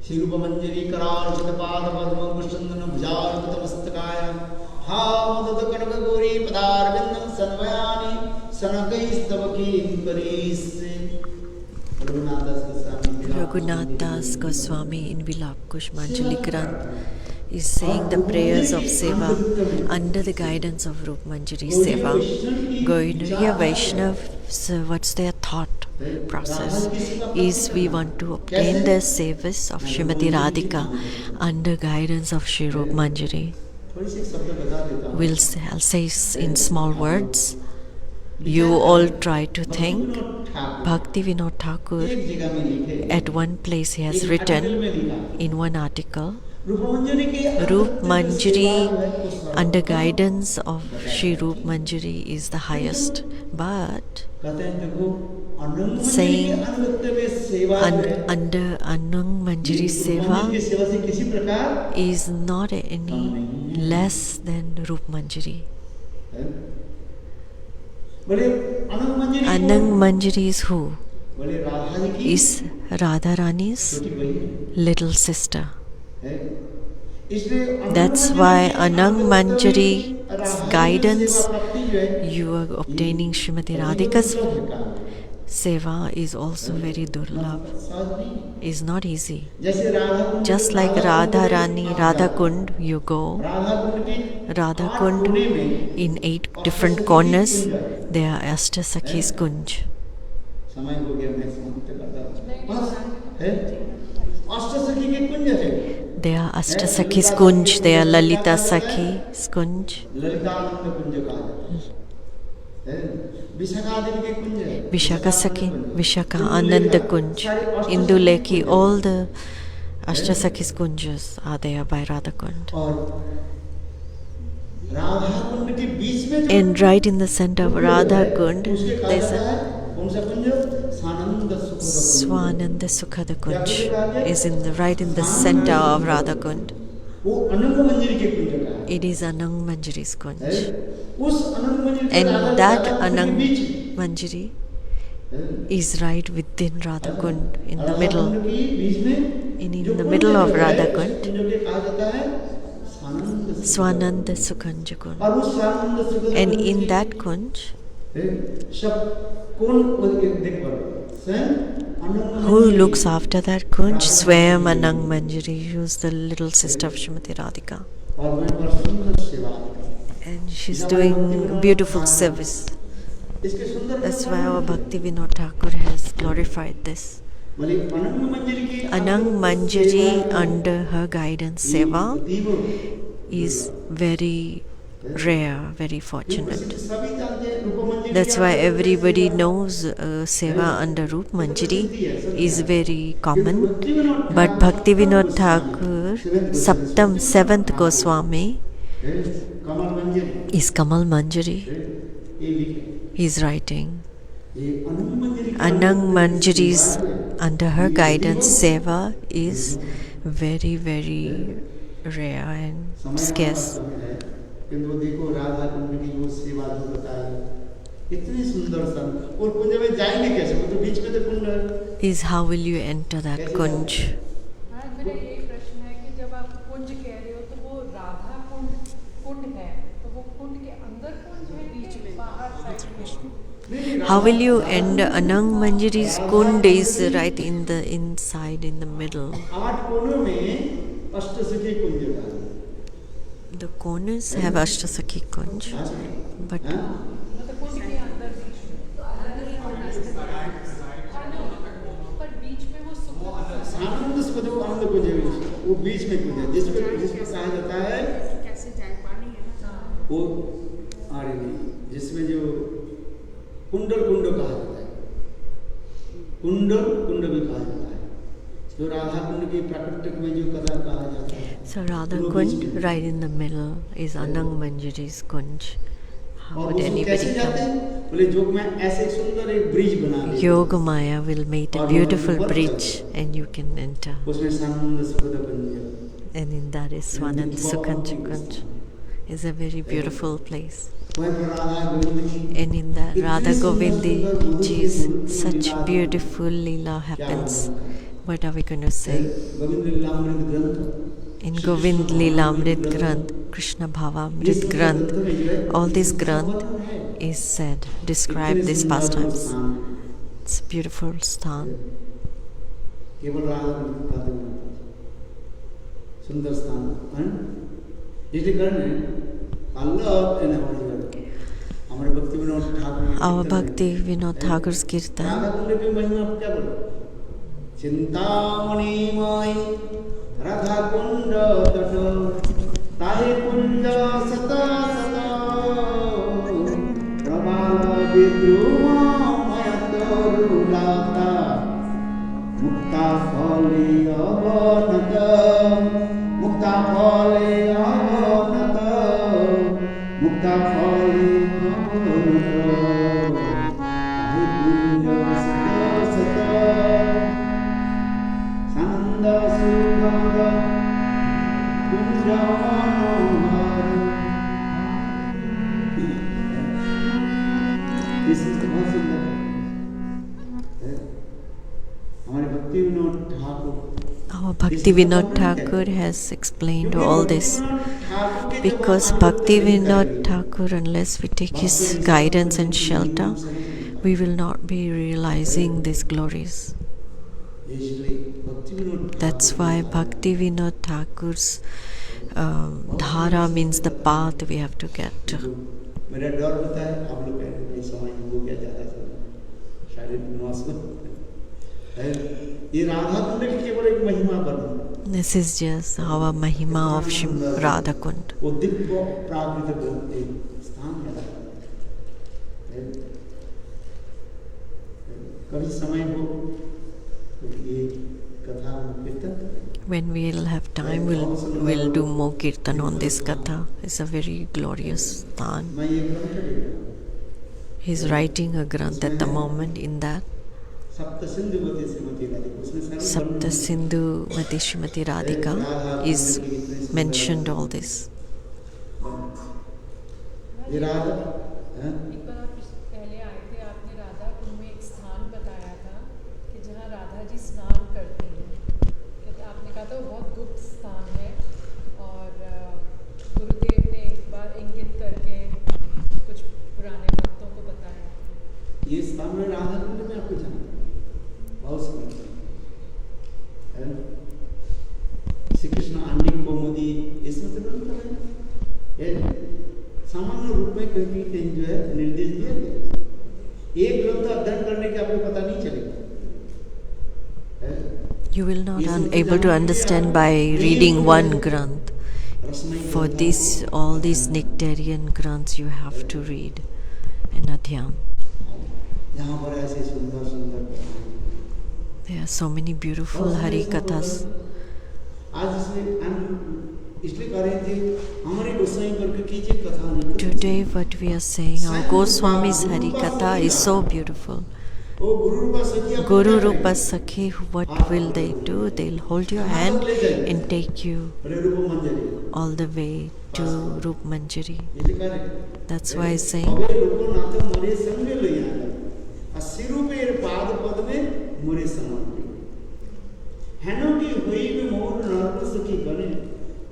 शिरूप मंजरी करार्चित पाद पद्म कुशंदन भुजार्पित मस्तकाय हा मुदत कनक Gauri पदारविंदं सन्वयानि सनकैस्तवकीं करीसे। Raghunath Das Goswami in Vilap Kushmanjali Granth is saying the prayers of Seva under the guidance of Rup Manjari Seva. Gauriya Vaishnav, so what's their thought process? Is we want to obtain the service of Srimati Radhika under guidance of Shri Rup Manjari. I'll say in small words. You all try to think. Bhakti Vinod Thakur, at one place he has written in one article, Rup Manjari under guidance of Shri Rup Manjari is the highest, but saying under Anang Manjari Seva is not any less than Rup Manjari. Anang Manjari is who? Is Radharani's little sister. That's why Anang Manjari's guidance, you are obtaining Srimati Radhika's seva is also very durlabh, is not easy. Just like Radha Rani, Radha Kund, you go, Radha Kund in 8 different corners, there are Ashtasakhi's Kunj. अष्टसखी के कुंज है। They are Ashtasakhi's Kunj, they are Lalita Sakhi's Kunj, Lalitanand कुंज कहा जाता है। विशाखा देवी के कुंज है। Vishaka Sakhi, Vishaka Ananda Kunj, Indulekhi, all the Ashtasakhi's Kunjas are there by Radha Kund. और राधा कुंड के बीच में And right in the center of Radha Kund, उसके कहा there's जाता a है कौन सा कुंज? सानंद सुखद कुंज। Swananda Sukhada Kunj, is right in the center of Radha Kund. वो अनंग मंजरी के कुंज का है। It is Anang Manjari's Kunj. उस अनंग मंजरी के And राधा that कुंड के Anang बीच में, Manjari is right within Radha Kund, in the Radha middle. कुंड के बीच में In जो the कुंज middle of है, Radha उस Kund, कुंज को कहा जाता है सानंद सुखद। Swananda Sukhanja Kund. और उस सानंद सुखद And कुंज in की- that Kunj, सब कौन देख पर स्वयं अनंग who Manjari- looks after that Kunj? Swayam Anang Manjari, who is the little sister of Srimati Radhika. और वहीं पर सुंदर सेवा करती And she's doing beautiful service. है। इसके सुंदर That's why our Bhakti Vinod Thakur has glorified this. भले अनंग मंजरी की Anang Manjari, under her guidance, Seva, Diu is very rare, very fortunate. सभी जानते हैं रूप मंजरी That's क्या why है? everybody knows Seva under Roop Manjari is very common. But Bhakti Vinod Thakur, Saptam, 7th Goswami, Kamal Manjari is Kamal Manjari. ये लिखे He is writing. ये अनंग मंजरी की Anang Manjari's, under her guidance, Seva is very, very rare and scarce. किंतु देखो राधा कुंड की वो सेवा जो बताई इतनी सुंदर सन और कुंज में जाएंगे कैसे? वो तो बीच में तो कुंड है। Is how will you enter that Kunj? हाँ, मेरा एक प्रश्न है कि जब आप कुंज कह रहे हो तो वो राधा कुंड कुंड है, तो वो कुंड के अंदर कुंज है बीच में बाहर साइड में? How will you enter Anang Manjari's Kund is right in the inside, in the middle. 8 कोनों में अष्टसखी कुंज का The corners have Ashtasakhi Kunj, but मतलब कुंड के अंदर बीच में पर बीच में वो सुख आनंद सुखद वो आनंद कुंज है, वो बीच में कुंज है जिसमें कहा जाता है कैसे जाए? पानी है ना। वो आड़े नहीं, जिसमें जो कुंडल कुंड कहा जाता है, कुंडल कुंड भी कहा जाता है, जो राधा कुंड की प्राकृतिक में जो कथा कहा जाता है। so Radha Kund, right in the middle, is Anang Manjari's Kunj. How और would उसको कैसे anybody जाते come? हैं? बोले जोग में ऐसे सुंदर एक ब्रिज बना दिया। Yoga Maya will make a beautiful bridge and you can enter. उसमें सानंद सुखद कुंज And in that is Swanand Sukhanja Kunj. It's a very beautiful place. वहीं पर राधा गोविंद की And in that Radha Govindi Ji's such beautiful Leela happens. What are we going to say? Govind Lilamrita ग्रंथ In Govind Leelamrit Granth, Krishna Bhavamrit Granth, all these Granth is said, describe these pastimes. It's a beautiful sthan. केवल राधा कुंड का सुंदर स्थान है। इसलिए करने अल्लाह ने हमारे भक्ति Vinod Thakur Our Bhakti Vinod Thakur's Kirtan, Radha Kund की महिमा आप क्या बोलो? चिंतामणि माई राधा कुंड तट ताहि कुंज सता सता प्रबाल विद्रुमय तरुलाता मुक्ता फले अवनत मुक्ता फले अवनत मुक्ता फले अवनत ताहि कुंज सता सता सानंद सुखद कुंज मनोहर। इस बहुत सुंदर है। हमारे भक्ति Vinod Thakur our Bhakti Vinod Thakur has explained all this. Because Bhakti Vinod Thakur, unless we take his guidance and shelter, we will not be realizing these glories. That's why Bhakti Vinod Thakur's dhara means the path we have to get to. मेरा डर होता है आप लोग कहते हैं समझ वो क्या ज्यादा शारीरिक नॉस है। ये राधा कुंड की केवल एक महिमा बन। This is just our Mahima of Radha Kund. वो दिव्य प्राकृतिक एक स्थान है। कभी समय हो तो ये कथा कीर्तन, When we'll have time, we'll do more kirtan on this katha. It's a very glorious stan. मैं ये ग्रंथ ले रहा हूँ। He's writing a granth at the moment. In that, सप्त सिंधुवती श्रीमती राधिका, उसमें सारे Sapta Sindhu Mati Shrimati Radhika is mentioned all this. ये राधा हैं? एक बार आप पहले आए थे, आपने राधा कुंड में एक स्थान बताया था कि जहाँ राधा जी स्नान करती हैं। क्योंकि आपने कहा था वो बहुत गुप्त स्थान है और गुरुदेव ने एक बार इंगित करके कुछ पुराने भक्तों को बताया। ये स्थान में राधा कुंड में आपको जाना बहुत सुंदर है। श्री कृष्ण अन्य कौमुदी इसमें तो ग्रंथ है। सामान्य रूप में कहीं कहीं जो है निर्देश दिया गया। एक ग्रंथ अध्ययन करने के आपको पता नहीं चलेगा। You will not able to understand by reading one granth. For this, all these nectarian granths you have to read in Adhyam. यहाँ पर ऐसे सुंदर सुंदर There are so many beautiful Hari Kathas. आज इसलिए कह रहे थे हमारे गोस्वामी करके कीजिए कथा नहीं। Today, what we are saying, our Goswami's Hari Katha is so beautiful. वो गुरु रूपा सखी Guru Rupa Sakhi, what will they do? They'll hold your hand and take you रूप मंजरी all the way to Rup Manjari. ये कह रहे। That's why I'm saying, अबे रूपो नाथ मोरे संग ले आया। सिरूपेर पाद पद में मोरे समर्पी। हेनो की हुई में मोर नरक सखी गणे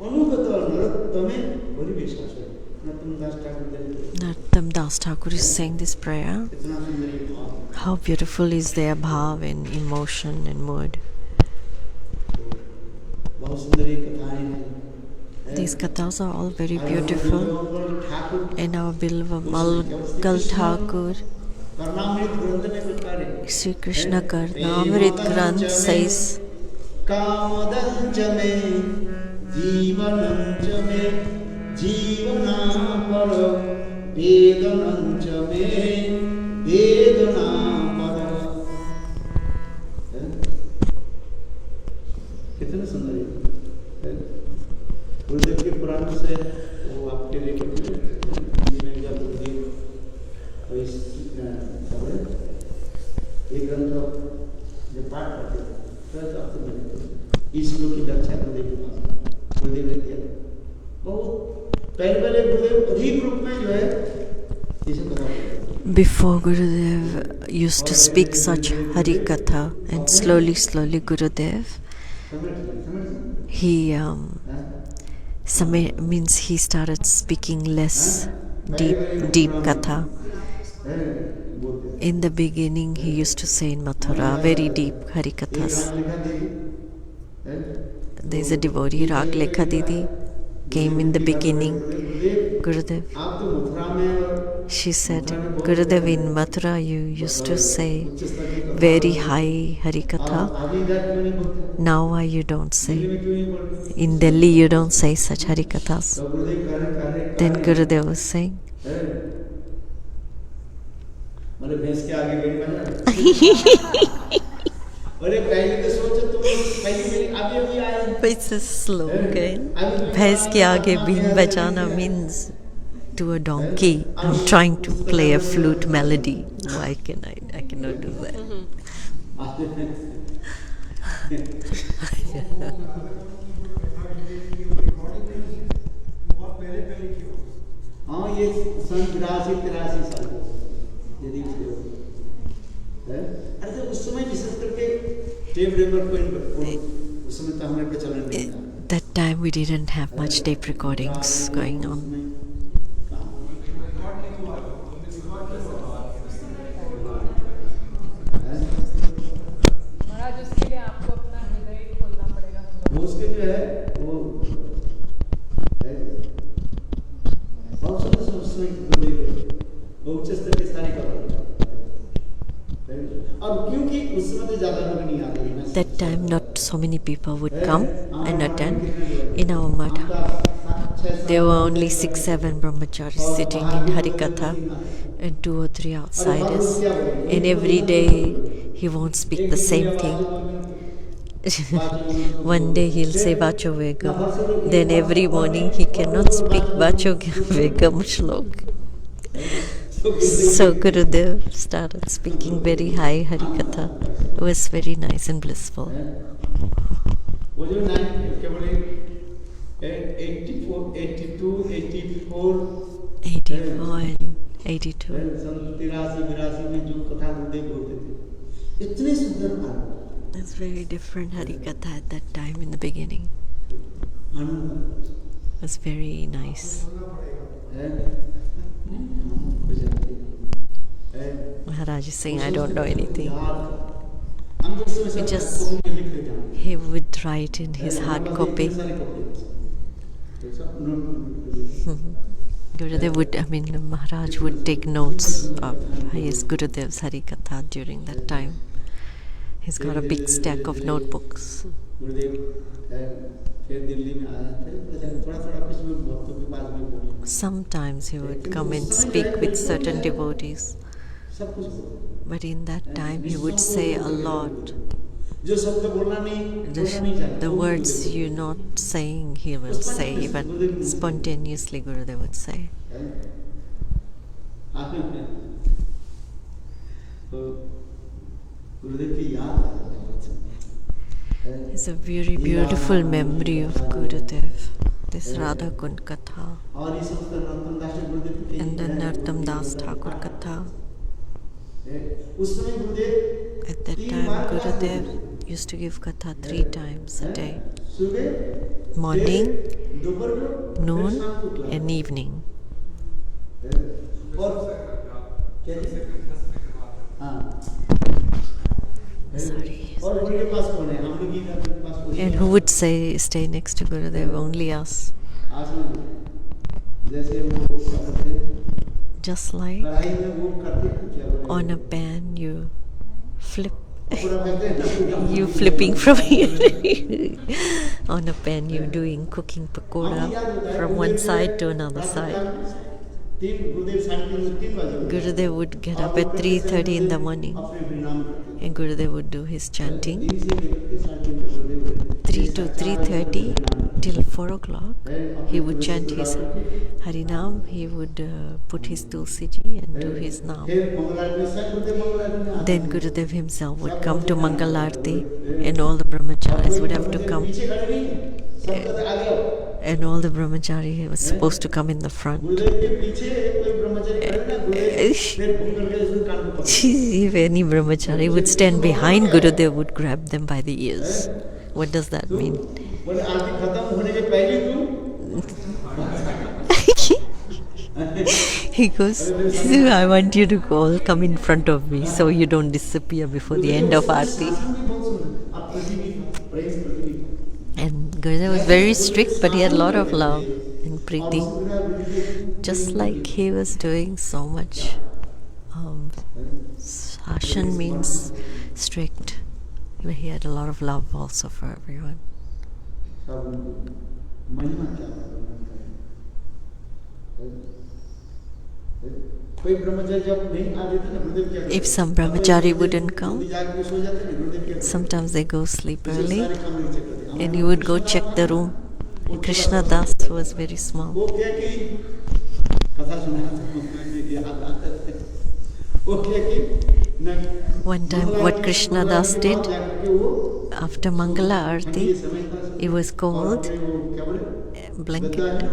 अनुगत नरोत्तमे परिवेशास है। नतम दास ठाकुर देव। Narottam Das Thakur is saying this prayer. इतना सुंदर ये भाव। How beautiful is their bhav and emotion and mood. बहुत सुंदर ये कथाएं हैं। These kathas are all very beautiful. Thakur And our beloved Malkal Thakur, कर्णामृत ग्रंथ में कुछ कार्य। Sri Krishna Karnamrit Granth says, कामदंच में जीवनंच में जीवनापर वेदनंच में वेदनापर। कितने सुंदर है। गुरुदेव के पुराण से वो आपके लिए एक ग्रंथ जो पाठ करते इस लोग की व्याख्या गुरुदेव के पास गुरुदेव ने किया। बहुत पहले गुरुदेव अधिक रूप में जो है ये सब कथा। before Gurudev used to speak such Hari Katha, and slowly Gurudev, he means he started speaking less deep Katha. In the beginning, he used to say in Mathura very deep Hari Kathas. There is a devotee, Rag Lekha Didi, came in the beginning. Gurudev, she said, Gurudev, in Mathura you used to say very high Hari Katha. Now why you don't say? In Delhi you don't say such Hari Kathas. Then Gurudev was saying, मतलब भैंस के आगे bell बजा। अरे पहले तो सोचो तुम पहले मेरी अभी आए। it's a slogan. Bhains ke aage been bajana means to a donkey. I'm trying to play a flute melody. Why can I cannot do that. हाँ ये सन 83 साल यदि अरे तो उस समय विशेष करके टेप रिकॉर्ड को उस समय तो हमारे प्रचलन नहीं था। That time we didn't have much tape recordings going on. महाराज उसके लिए आपको अपना हृदय खोलना पड़ेगा। उसके जो है वो बहुत सुंदर उच्च स्तर के सारे और क्योंकि That time, not so many people would come and attend. In our math, there were only 6-7 brahmacharis sitting in Harikatha and 2 or 3 outsiders. And every day he won't speak the same thing. One day he'll say Vacho Vegam. Then every morning he cannot speak Vacho Vegam Shlok. So Gurudev started speaking very high Harikatha. It was very nice and blissful. 84, 82, 84 84 and 82. It's very different Harikatha at that time in the beginning. It was very nice. Maharaj is saying, I don't know anything. He would write in his hard copy. Gurudev would, Maharaj would take notes of his Gurudev's Harikatha during that time. He's got a big stack of notebooks. Sometimes he would come and speak with certain devotees. But in that time he would say a lot. The words you're not saying he will say, but spontaneously Gurudev would say. It's a very beautiful memory of Gurudev, this Radha Kund Katha and then Narottam Das Thakur Katha. At that time, Gurudev used to give Katha 3 times a day. Morning, noon and evening. Sorry. And who would stay next to Gurudev? Only us. Just like on a pan you flip. You flipping from here. On a pan you're doing cooking pakoda from one side to another side. Gurudev would get up at 3:30 in the morning and Gurudev would do his chanting 3 to 3:30 till 4 o'clock. He would chant his Harinam, he would put his Tulsi Ji and do his Naam. Then Gurudev himself would come to Mangalarti and all the brahmacharis would have to come. And all the brahmachari was supposed to come in the front. If any brahmachari would stand behind Gurudev, would grab them by the ears. What does that mean? He goes, I want you to all come in front of me so you don't disappear before the end of Aarti. And Gurudev was very strict, but he had a lot of love and preeti. Just like he was doing so much. Sashan means strict. But he had a lot of love also for everyone. If some brahmachari wouldn't come, sometimes they go sleep early and he would go check the room. Krishna Das was very small. One time what Krishna Das did, after Mangala Aarti, it was cold, blanket,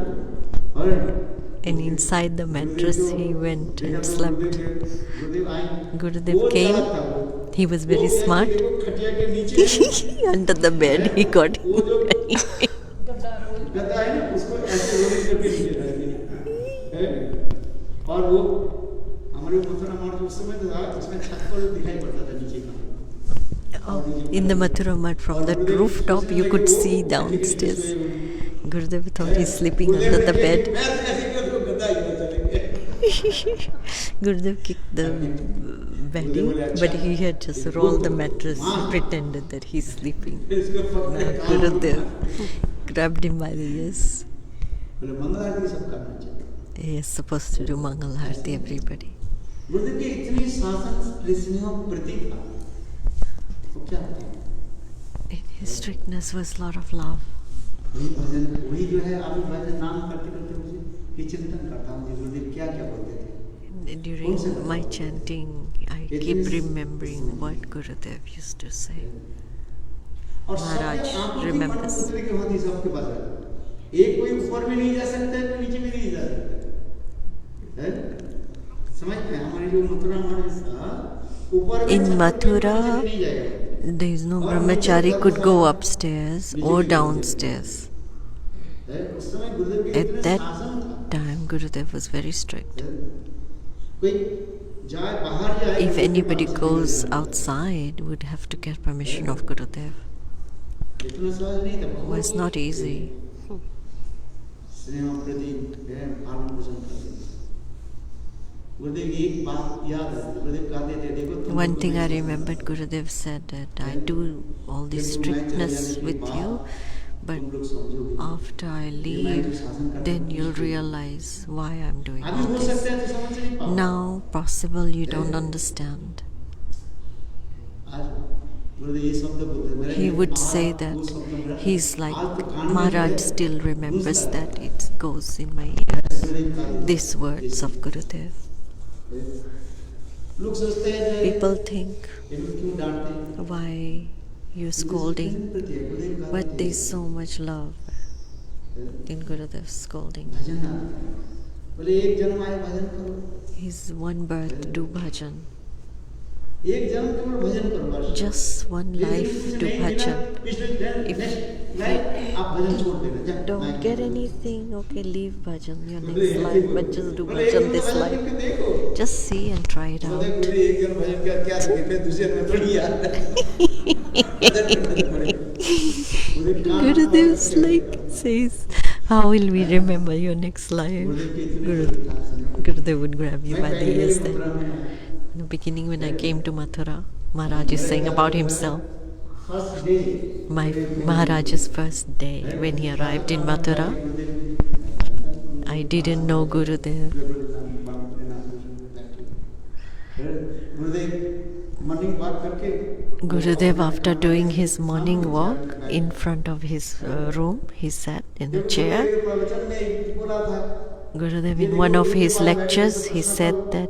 and inside the mattress he went and slept. Gurudev came, he was very smart. Under the bed he got in the Mathura Math, from that rooftop you could see downstairs. Gurudev thought he's sleeping under the bed. Gurudev kicked the bedding, but he had just rolled the mattress, pretended that he's sleeping. Now Gurudev grabbed him by the ears. बोले मंगल आरती सब करना चाहिए. He is supposed to do Mangal Harti, everybody. गुरुदेव की इतनी शासन स्नेह प्रतीक था. वो क्या था? In his strictness was a lot of love. वही भजन, वही जो है अभी भजन नाम करते करते मुझे ये चिंतन करता हूँ कि गुरुदेव क्या क्या बोलते थे. During my chanting, I keep remembering what Gurudev used to say. और Maharaj सबके remembers. पुतले की होती सबके पास है. एक कोई ऊपर भी नहीं जा सकता है, कोई नीचे भी नहीं जा सकता है. समझते हैं हमारी जो मथुरा महाराज था ऊपर In Mathura, नहीं जाएगा. there is no brahmachari could go upstairs or downstairs. उस समय गुरुदेव के At इतने that शासन था. time, Gurudev was very strict. कोई जाए बाहर जाए. If anybody goes outside, would have to get permission of Gurudev. इतना सहज नहीं था. It was not easy. स्नेह प्रतीक है पालन पोषण करते. गुरुदेव की एक बात याद है. गुरुदेव कहते थे देखो तुम One thing I remembered, Gurudev said that I do all this strictness with you, but तुम लोग समझोगे. after I leave, then you'll realize why I'm doing अभी all हो this. सकता है तो समझ नहीं पाओ. Now, possible you don't understand. आज गुरुदेव ये शब्द बोलते हैं. He would say that he's like, Maharaj still remembers that it goes in my ears, these words of Gurudev. लोग सोचते हैं कि People think, इनको क्यों डांटते हैं. why you scolding? But there's so much love in Gurudev's scolding. भजन आता है. बोले एक जन्म आए भजन करो. His one birth, do bhajan. एक जन्म केवल भजन करो बस. Just one life, do bhajan. If आप भजन छोड़ देना. जा, don't मैं- get anything, okay, leave bhajan your next life, but just do bhajan this life. देखो. Just see and try it बोले out. गुरुदेव एक जन्म भजन किया क्या सीखे फिर दूसरे में थोड़ी याद. Gurudev's like says, how will we remember your next life? Gurudev would grab you by the ears then. In the beginning, when I came to Mathura, Maharaj is saying about himself. First day My Maharaj's first day when he arrived in Mathura, I didn't know Gurudev. Gurudev morning walk करके Gurudev, after doing his morning walk in front of his room, he sat in a chair. प्रवचन में बोला था. Gurudev, in one of his lectures, he said that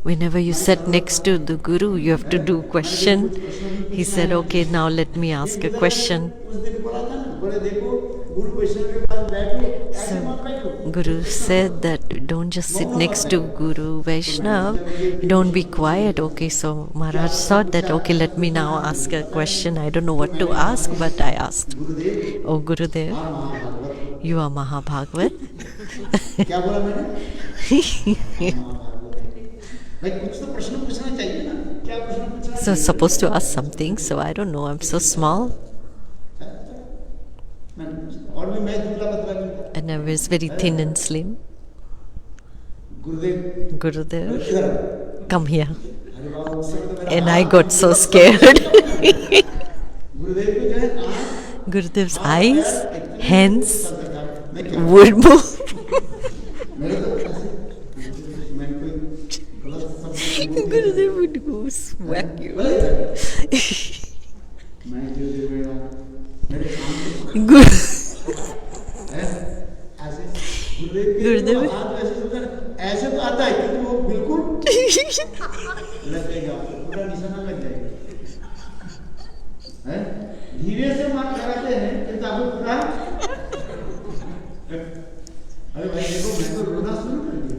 whenever you sit next to the Guru, you have to do question. He said, okay, now let me ask a question. उस दिन बोला था ना. बोले देखो गुरु वैष्णव के पास बैठो ऐसे मत बैठो. Guru said that don't just sit next to Guru Vaishnav, don't be quiet. Okay, so Maharaj thought that, okay, let me now ask a question. I don't know what to ask, but I asked. Gurudev Oh Gurudev, Mahabhagavata. you are Mahabhagavad. क्या बोला मैंने. भाई कुछ तो प्रश्न पूछना चाहिए ना. क्या प्रश्न पूछना So supposed to ask something, so I don't know, I'm so small और भी मैं दुबला पतला भी था. and I was very thin and slim. Gurudev Gurudev, इधर. come here. अरे बाबा उस समय तो मेरा And I got so scared. गुरुदेव को जो है आँख Gurudev's eyes, hands मैं क्या would move. मेरे तो ऐसे मैं कोई गलत शब्द Gurudev would go smack you. मैं जो दे मेरा मेरे सामने Guru- है ऐसे गुरुदेव के गुरुदेव हाथ ऐसे सुनकर ऐसे तो आता है कि वो बिल्कुल लगेगा पूरा निशाना लग जाएगा. हैं धीरे से मार लगाते हैं कि ताबू पूरा. अरे भाई देखो मैं तो रोना शुरू कर दिया.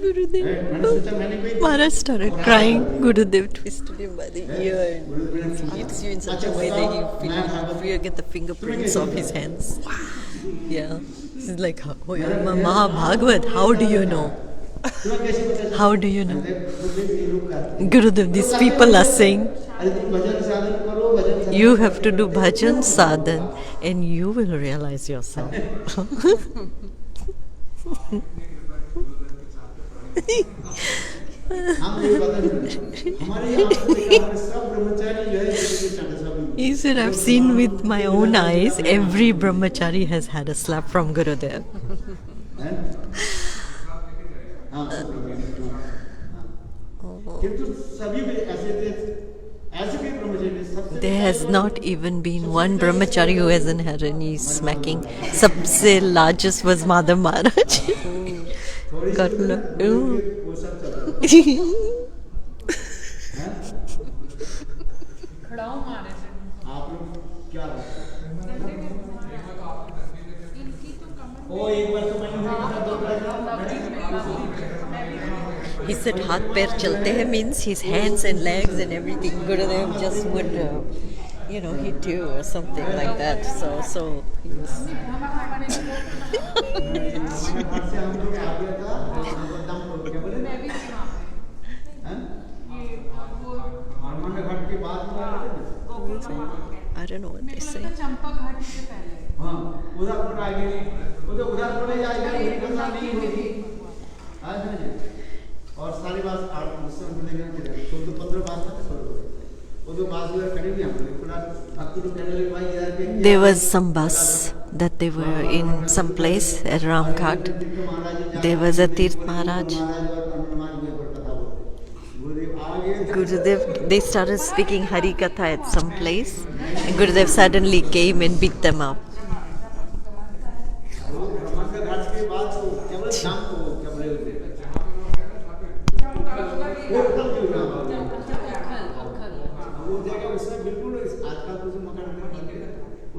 Gurudev. मैंने सोचा मैंने कोई Maharaj started crying. Gurudev twisted him by the ear and hits you in such a way that you get the fingerprints of his hands. Yeah. He's like, oh, you're Mahabhagavad. How do you know? तुम्हें कैसे पता चला? How do you know? गुरुदेव ये लोग कहते हैं Gurudev, these people are saying, अरे तुम भजन साधन करो भजन साधन you have to do bhajan sadhan and you will realize yourself. हम ये बता दें हमारे यहाँ पे देखा है सब ब्रह्मचारी जो है सब He said, I've seen with my own eyes, every brahmachari has had a slap from Gurudev. हैं? हाँ, किंतु सभी में ऐसे भी ब्रह्मचारी सबसे There has not even been one brahmachari who hasn't had any smacking. सबसे largest was Madhav Maharaj. God no. वो सब चल रहा है हैं? खड़ाऊ मारे थे आप लोग क्या इनकी तो कमर ओ एक बार तो मैंने दो He said हाथ पैर चलते हैं means his hands and legs and everything. Gurudev just would, hit you or something like that. So he was. हम लोग आ गया था क्या बोले मैं भी थी वहाँ पे हैं? ये वो हनुमान घाट के बाद में आ गए थे। I don't know what they मेरे को say. लगता है चंपक घाटी से पहले हाँ उधर कोट आगे उधर कोट जाएगा इतना नहीं होगी आज नहीं और सारी बात आठ मुस्लिम बोलेंगे कि तो 15 बात तक छोड़ वो तो बात उधर खड़ी हुई हम पूरा भक्ति को कहने लगे भाई यार के There was some bus that they were in some place at Ramghat. There was a Tirth Maharaj. Gurudev, they started speaking Hari Katha at some place. And Gurudev suddenly came and beat them up.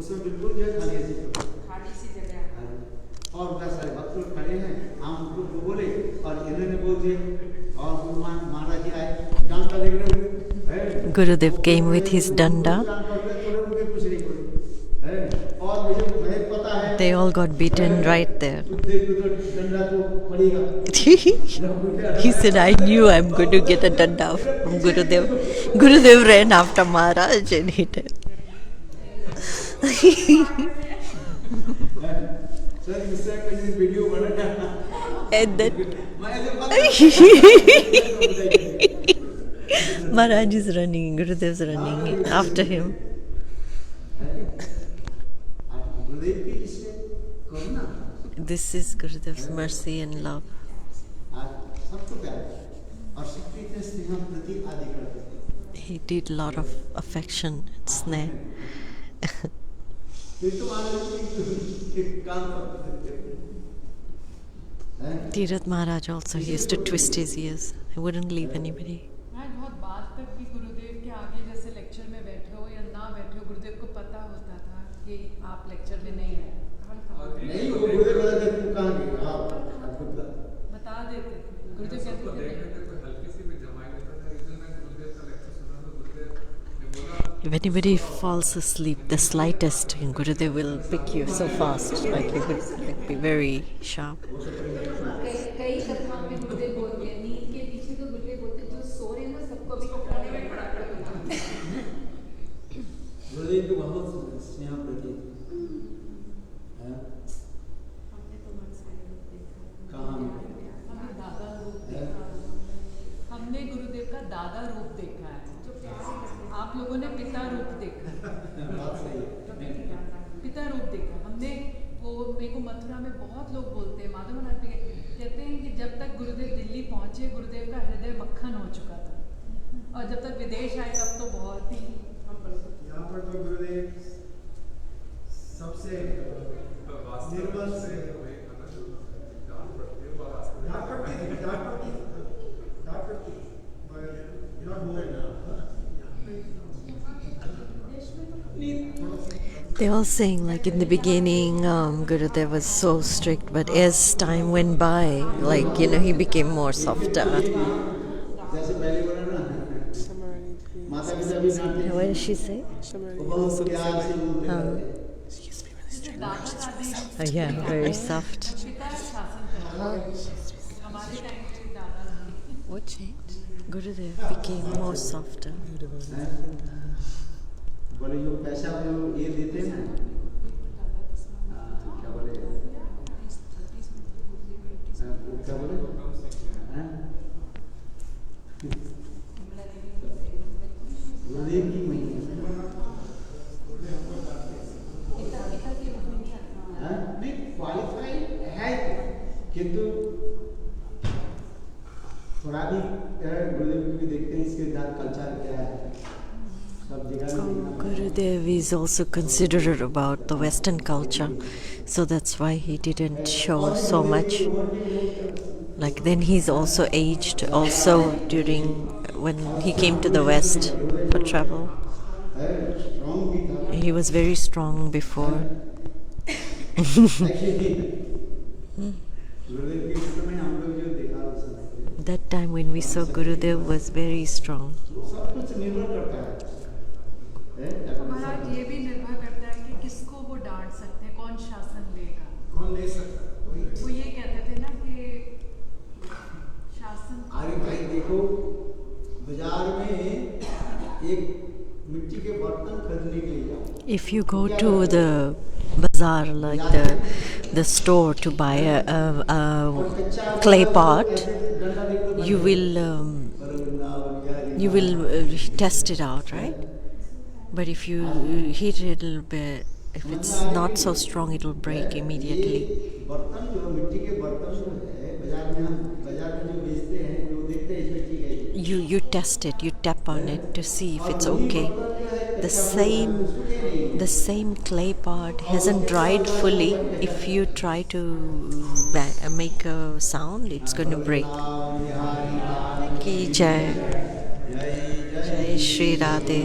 उसमें बिल्कुल जो है खाली सी जगह और बहुत सारे भक्त लोग खड़े हैं हम उनको बोले और इन्होंने बोल दिए और गुरुमान महाराज जी आए डंडा लेकर Gurudev came with his danda. They all got beaten right there. He said, I knew I'm going to get a danda from Gurudev. Gurudev ran after Maharaj and hit him. And then Maharaj is running, Gurudev's running after him. This is Gurudev's mercy and love. He did a lot of affection and snare. Tirath Maharaj also, he used to twist his ears. He wouldn't leave anybody. मैं बहुत बात तक भी गुरुदेव के आगे जैसे lecture में बैठे हो या ना बैठे हो गुरुदेव को पता होता था कि आप लेक्चर में नहीं है नहीं वो गुरुदेव बता देते तू कहाँ गई आप बता देते थे गुरुदेव कहते थे If anybody falls asleep, the slightest, and Gurudev will pick you so fast. Like he would be very sharp. कई कथाओं में गुरुदेव बोलते हैं नींद के पीछे तो गुरुदेव बोलते हैं जो सो रहे हैं ना सबको भी उठाने में खड़ा कर देना गुरुदेव को बहुत स्नेह प्रति है हमने तो बहुत सारे लोग देखा कहाँ हमने दादा रूप देखा हमने गुरुदेव का दादा रूप देखा है जो प्यार से करते हैं आप लोगों ने पिता रूप देखा है बात सही है पिता रूप देखा हमने वो मेरे को मथुरा में बहुत लोग बोलते हैं माधव महाराज भी कहते हैं कि जब तक गुरुदेव दिल्ली पहुंचे गुरुदेव का हृदय मक्खन हो चुका था और जब तक विदेश आए तब तो बहुत ही यहाँ पर तो गुरुदेव सबसे निर्मल से They all saying like in the beginning, Gurudev was so strict, but as time went by, like he became more softer. जैसे पहले बोला ना माता पिता भी डांटते What did she say? बहुत प्यार से बोलते हैं दादा दादी Yeah, very soft. पिता शासन करते हमारे टाइम पे दादा दादी What changed? Gurudev became more softer. बोले जो पैसा जो ये देते हैं ना क्या बोले क्या बोले गुरुदेव की महिमा नहीं क्वालिफाई है, किंतु थोड़ा भी गुरुदेव को भी देखते हैं इसके साथ कल्चर क्या है, सब जगह में Gurudev is also considerate about the Western culture, so that's why he didn't show so much. Like then he's also aged also during when he came to the West for travel. Strong भी था। He was very strong before. गुरुदेव के समय हम लोग जो देखा वो सब That time when we saw Gurudev was very strong. सब कुछ निर्भर करता है। महाराज ये भी निर्भर करता है कि किसको वो डांट सकते हैं, कौन शासन लेगा। कौन ले सकता है? वो ये कहते थे ना कि शासन। अरे भाई देखो, बाजार में एक मिट्टी के बर्तन खरीदने के लिए जाओ। If you go to the bazaar, like the store, to buy a clay pot, you will test it out, right? But if you heat it a little bit, if it's not so strong, it will break immediately. बर्तन जो मिट्टी के बर्तन जो है बाजार में, हम बाजार में जो बेचते हैं, जो देखते हैं इसमें ठीक है। You test it, you tap on it to see if it's okay. The same clay pot hasn't dried fully. If you try to make a sound, it's going to break. Ki jai, jai Shri Radhe.